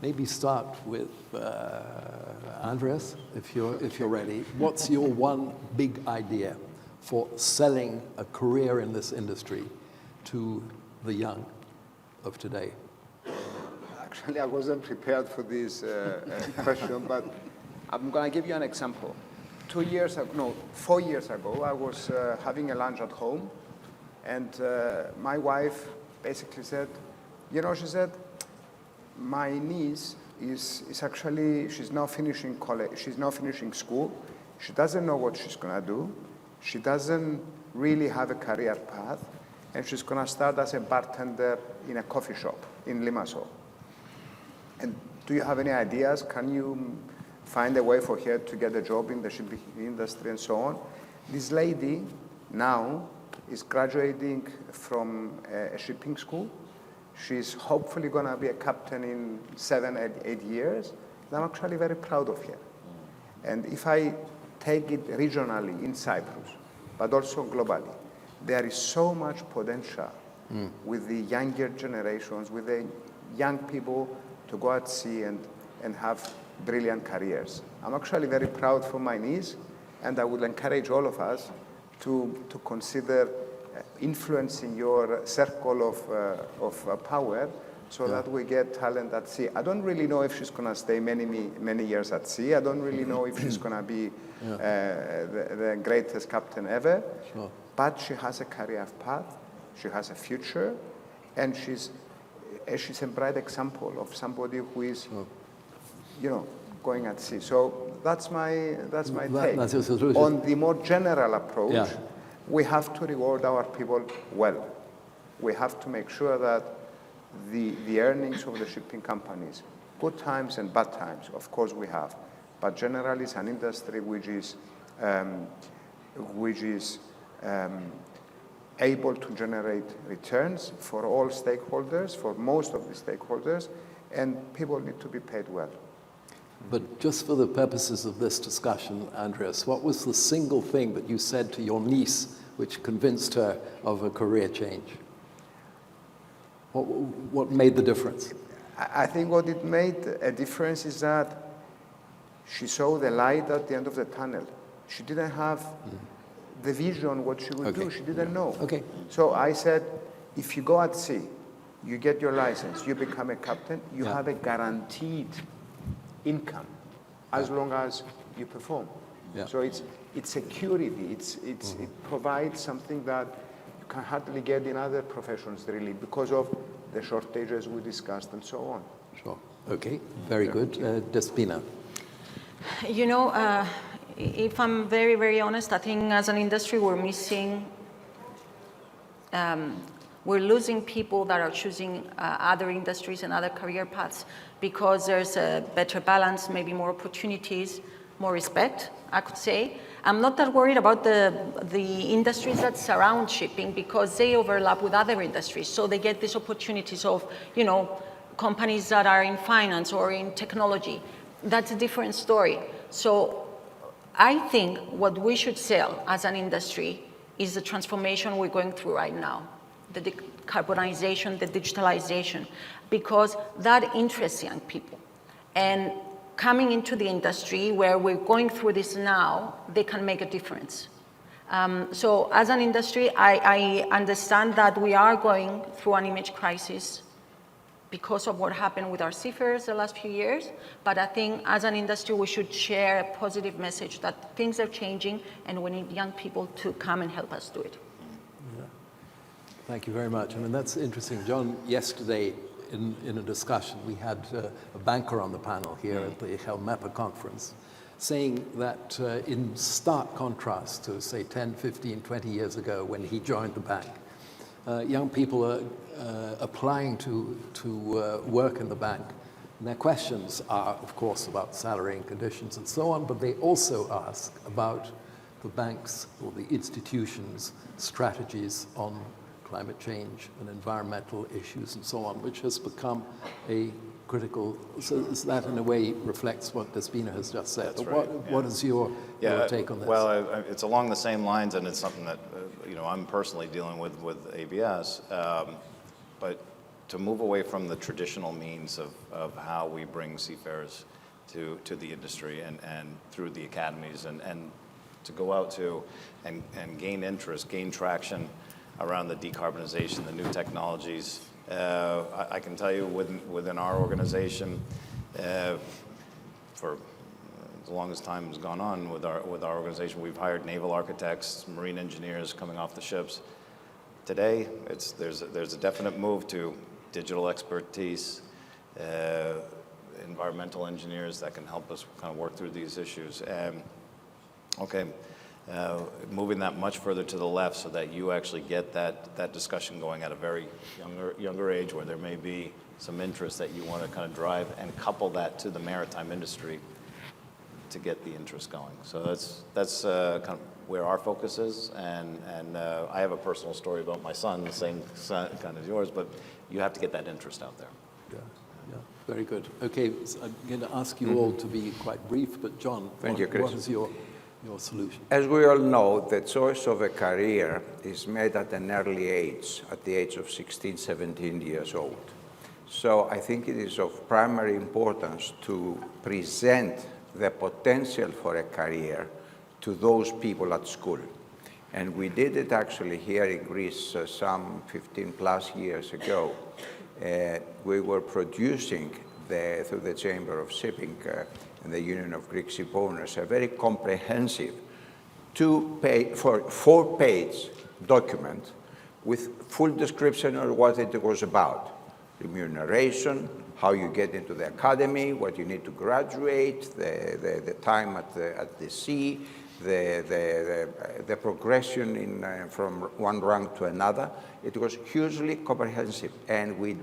maybe start with Andreas, if you're ready. What's your one big idea for selling a career in this industry to the young of today? Actually, I wasn't prepared for this question, but I'm going to give you an example. 4 years ago, I was having a lunch at home, and my wife basically said, she said, my niece is actually, she's now finishing college, she's now finishing school. She doesn't know what she's going to do. She doesn't really have a career path, and she's going to start as a bartender in a coffee shop in Limassol. And do you have any ideas? Can you find a way for her to get a job in the shipping industry and so on? This lady now is graduating from a shipping school. She's hopefully going to be a captain in 7, 8 years. I'm actually very proud of her. And if I take it regionally in Cyprus, but also globally, there is so much potential with the younger generations, with the young people to go at sea and have brilliant careers. I'm actually very proud for my niece, and I would encourage all of us to consider influencing your circle of power so that we get talent at sea. I don't really know if she's going to stay many years at sea. I don't really know if she's going to be the greatest captain ever. Sure. But she has a career path, she has a future, and she's a bright example of somebody who is, going at sea. So that's my take. That's your solution. On the more general approach, we have to reward our people well. We have to make sure that the earnings of the shipping companies, good times and bad times, of course we have, but generally it's an industry which is able to generate returns for all stakeholders, for most of the stakeholders, and people need to be paid well. But just for the purposes of this discussion, Andreas, what was the single thing that you said to your niece which convinced her of a career change? What made the difference? I think what it made a difference is that she saw the light at the end of the tunnel. She didn't have the vision what she would do. She didn't know. Okay. So I said, if you go at sea, you get your license, you become a captain, you have a guaranteed income as long as you perform. So it's security. It provides something that you can hardly get in other professions, really, because of the shortages we discussed and so on. Sure. Okay. Very good. Despina. You know, if I'm very, very honest, I think as an industry we're missing, we're losing people that are choosing other industries and other career paths because there's a better balance, maybe more opportunities, more respect, I could say. I'm not that worried about the industries that surround shipping because they overlap with other industries. So they get these opportunities of, you know, companies that are in finance or in technology. That's a different story. So I think what we should sell as an industry is the transformation we're going through right now, the decarbonization, the digitalization, because that interests young people. And coming into the industry where we're going through this now, they can make a difference. So as an industry, I understand that we are going through an image crisis because of what happened with our seafarers the last few years, but I think as an industry we should share a positive message that things are changing and we need young people to come and help us do it. Yeah. Thank you very much. I mean, that's interesting. John, yesterday in a discussion, we had a banker on the panel here at the Helmepa conference saying that in stark contrast to, say, 10, 15, 20 years ago when he joined the bank, young people are applying to work in the bank. And their questions are, of course, about salary and conditions and so on, but they also ask about the bank's or the institution's strategies on climate change and environmental issues and so on, which has become a critical, so that in a way reflects what Despina has just said. That's right, What is your take on this? Well, it's along the same lines, and it's something that I'm personally dealing with ABS, but to move away from the traditional means of how we bring seafarers to the industry and through the academies and to go out to and gain interest, gain traction around the decarbonization, the new technologies. I can tell you within our organization, for as long as time has gone on with our organization, we've hired naval architects, marine engineers coming off the ships. Today, there's a definite move to digital expertise, environmental engineers that can help us kind of work through these issues. Moving that much further to the left so that you actually get that discussion going at a very younger age where there may be some interest that you want to kind of drive and couple that to the maritime industry to get the interest going. So that's kind of where our focus is. And I have a personal story about my son, the same kind as yours, but you have to get that interest out there. Yeah, very good. Okay, so I'm going to ask you all to be quite brief, but John, Thank you, Chris. What is your solution? As we all know, the choice of a career is made at an early age, at the age of 16, 17 years old. So I think it is of primary importance to present the potential for a career to those people at school. And we did it actually here in Greece some 15 plus years ago. We were producing through the Chamber of Shipping and the Union of Greek Ship Owners a very comprehensive 4-page document with full description of what it was about. Remuneration, how you get into the academy, what you need to graduate, the time at the sea, the progression from one rank to another. It was hugely comprehensive, and we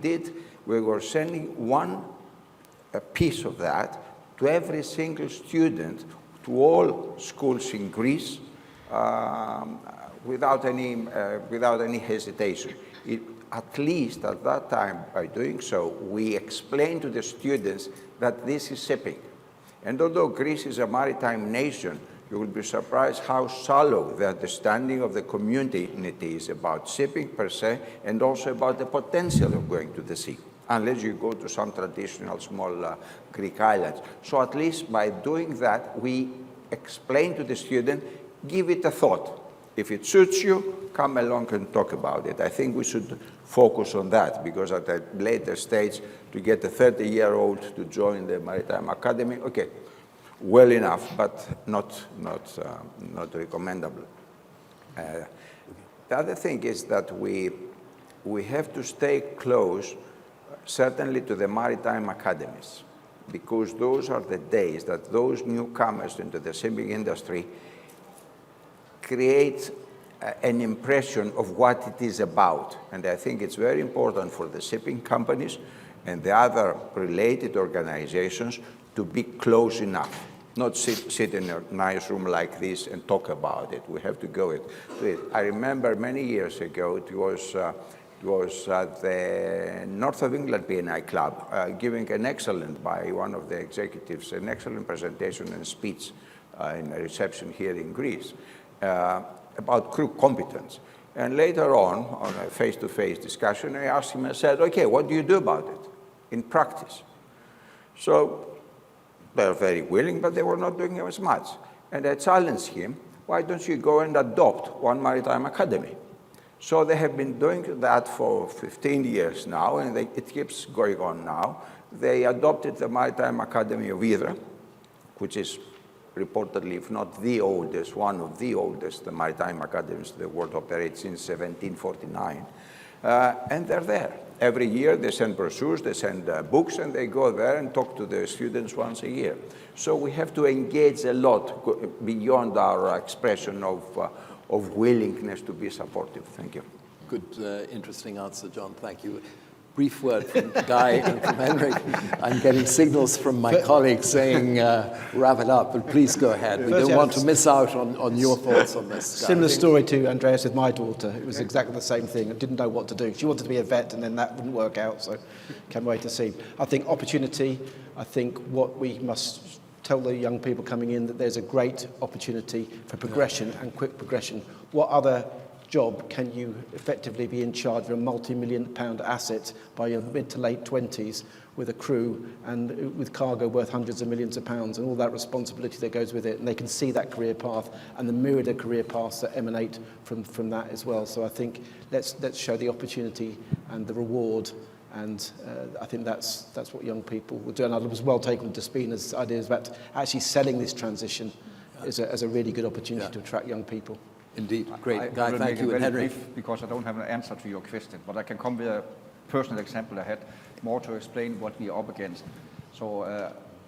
were sending a piece of that to every single student, to all schools in Greece, without any hesitation. At least at that time, by doing so, we explained to the students that this is shipping. And although Greece is a maritime nation, you will be surprised how shallow the understanding of the community is about shipping per se, and also about the potential of going to the sea, unless you go to some traditional small Greek islands. So at least by doing that, we explain to the student, give it a thought. If it suits you, come along and talk about it. I think we should focus on that, because at a later stage, to get a 30-year-old to join the Maritime Academy, okay, well enough, but not recommendable. The other thing is that we have to stay close, certainly, to the maritime academies. because those are the days that those newcomers into the shipping industry create an impression of what it is about. And I think it's very important for the shipping companies and the other related organizations to be close enough, not sit in a nice room like this and talk about it. We have to go to it. I remember many years ago, it was the North of England PNI Club giving an excellent, by one of the executives, an excellent presentation and speech in a reception here in Greece about crew competence. And later on a face-to-face discussion, I asked him, I said, okay, what do you do about it in practice? So they were very willing, but they were not doing as much. And I challenged him, why don't you go and adopt one maritime academy? So they have been doing that for 15 years now, and it keeps going on now. They adopted the Maritime Academy of Hydra, which is reportedly, if not the oldest, one of the oldest maritime academies the world operates since 1749. And they're there. Every year they send brochures, they send books, and they go there and talk to the students once a year. So we have to engage a lot beyond our expression of willingness to be supportive. Thank you. Good, interesting answer, John. Thank you. Brief word from Guy and from Henrik. I'm getting signals from my colleagues saying, wrap it up, but please go ahead. We don't want to miss out on your thoughts on this. Guy. Similar story to Andreas with my daughter. It was exactly the same thing. I didn't know what to do. She wanted to be a vet, and then that wouldn't work out, so can't wait to see. I think opportunity, I think what we must tell the young people coming in that there's a great opportunity for progression and quick progression. What other job can you effectively be in charge of a multi-million-pound asset by your mid to late 20s with a crew and with cargo worth hundreds of millions of pounds and all that responsibility that goes with it, and they can see that career path and the myriad of career paths that emanate from that as well. So I think let's show the opportunity and the reward, and I think that's what young people will do. And I was well taken with Despina's ideas about actually selling this transition as a really good opportunity to attract young people. Indeed, great. Guy, will thank make you. it And very Henrik? brief because I don't have an answer to your question, but I can come with a personal example I had, more to explain what we are up against. So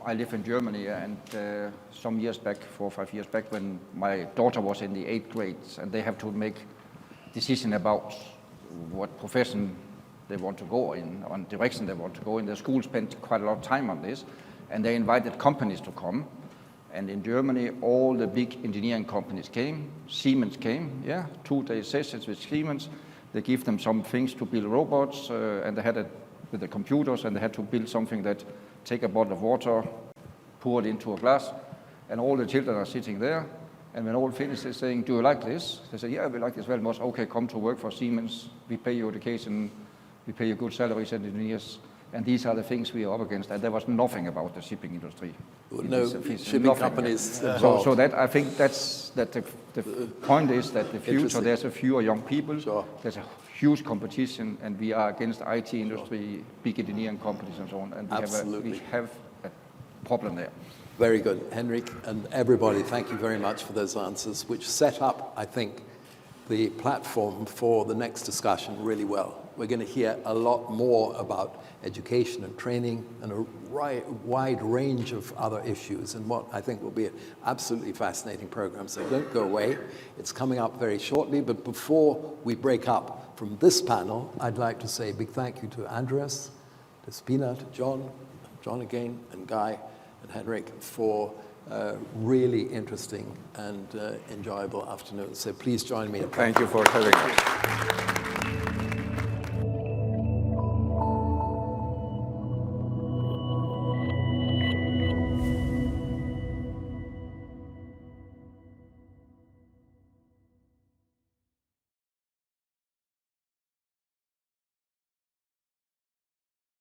I live in Germany, and some years back, 4 or 5 years back, when my daughter was in the 8th grade, and they have to make decision about what profession they want to go in, on direction they want to go in. The school spent quite a lot of time on this, and they invited companies to come. And in Germany, all the big engineering companies came. Siemens came, 2-day sessions with Siemens. They give them some things to build robots, and they had it with the computers, and they had to build something that take a bottle of water, pour it into a glass, and all the children are sitting there. And when all finished, they're saying, do you like this? They say, yeah, we like this very much. Okay, come to work for Siemens. We pay your education. We pay you good salaries and engineers. And these are the things we are up against. And there was nothing about the shipping industry. No shipping companies involved. So that I think that the point is that the future, there's a fewer young people. Sure. There's a huge competition, and we are against IT industry, big engineering companies and so on. And we have a problem there. Very good. Henrik and everybody, thank you very much for those answers, which set up, I think, the platform for the next discussion really well. We're going to hear a lot more about education and training and a wide range of other issues, and what I think will be an absolutely fascinating program. So don't go away. It's coming up very shortly. But before we break up from this panel, I'd like to say a big thank you to Andreas, to Despina, to John again, and Guy and Henrik for a really interesting and enjoyable afternoon. So please join me. Thank you for having us.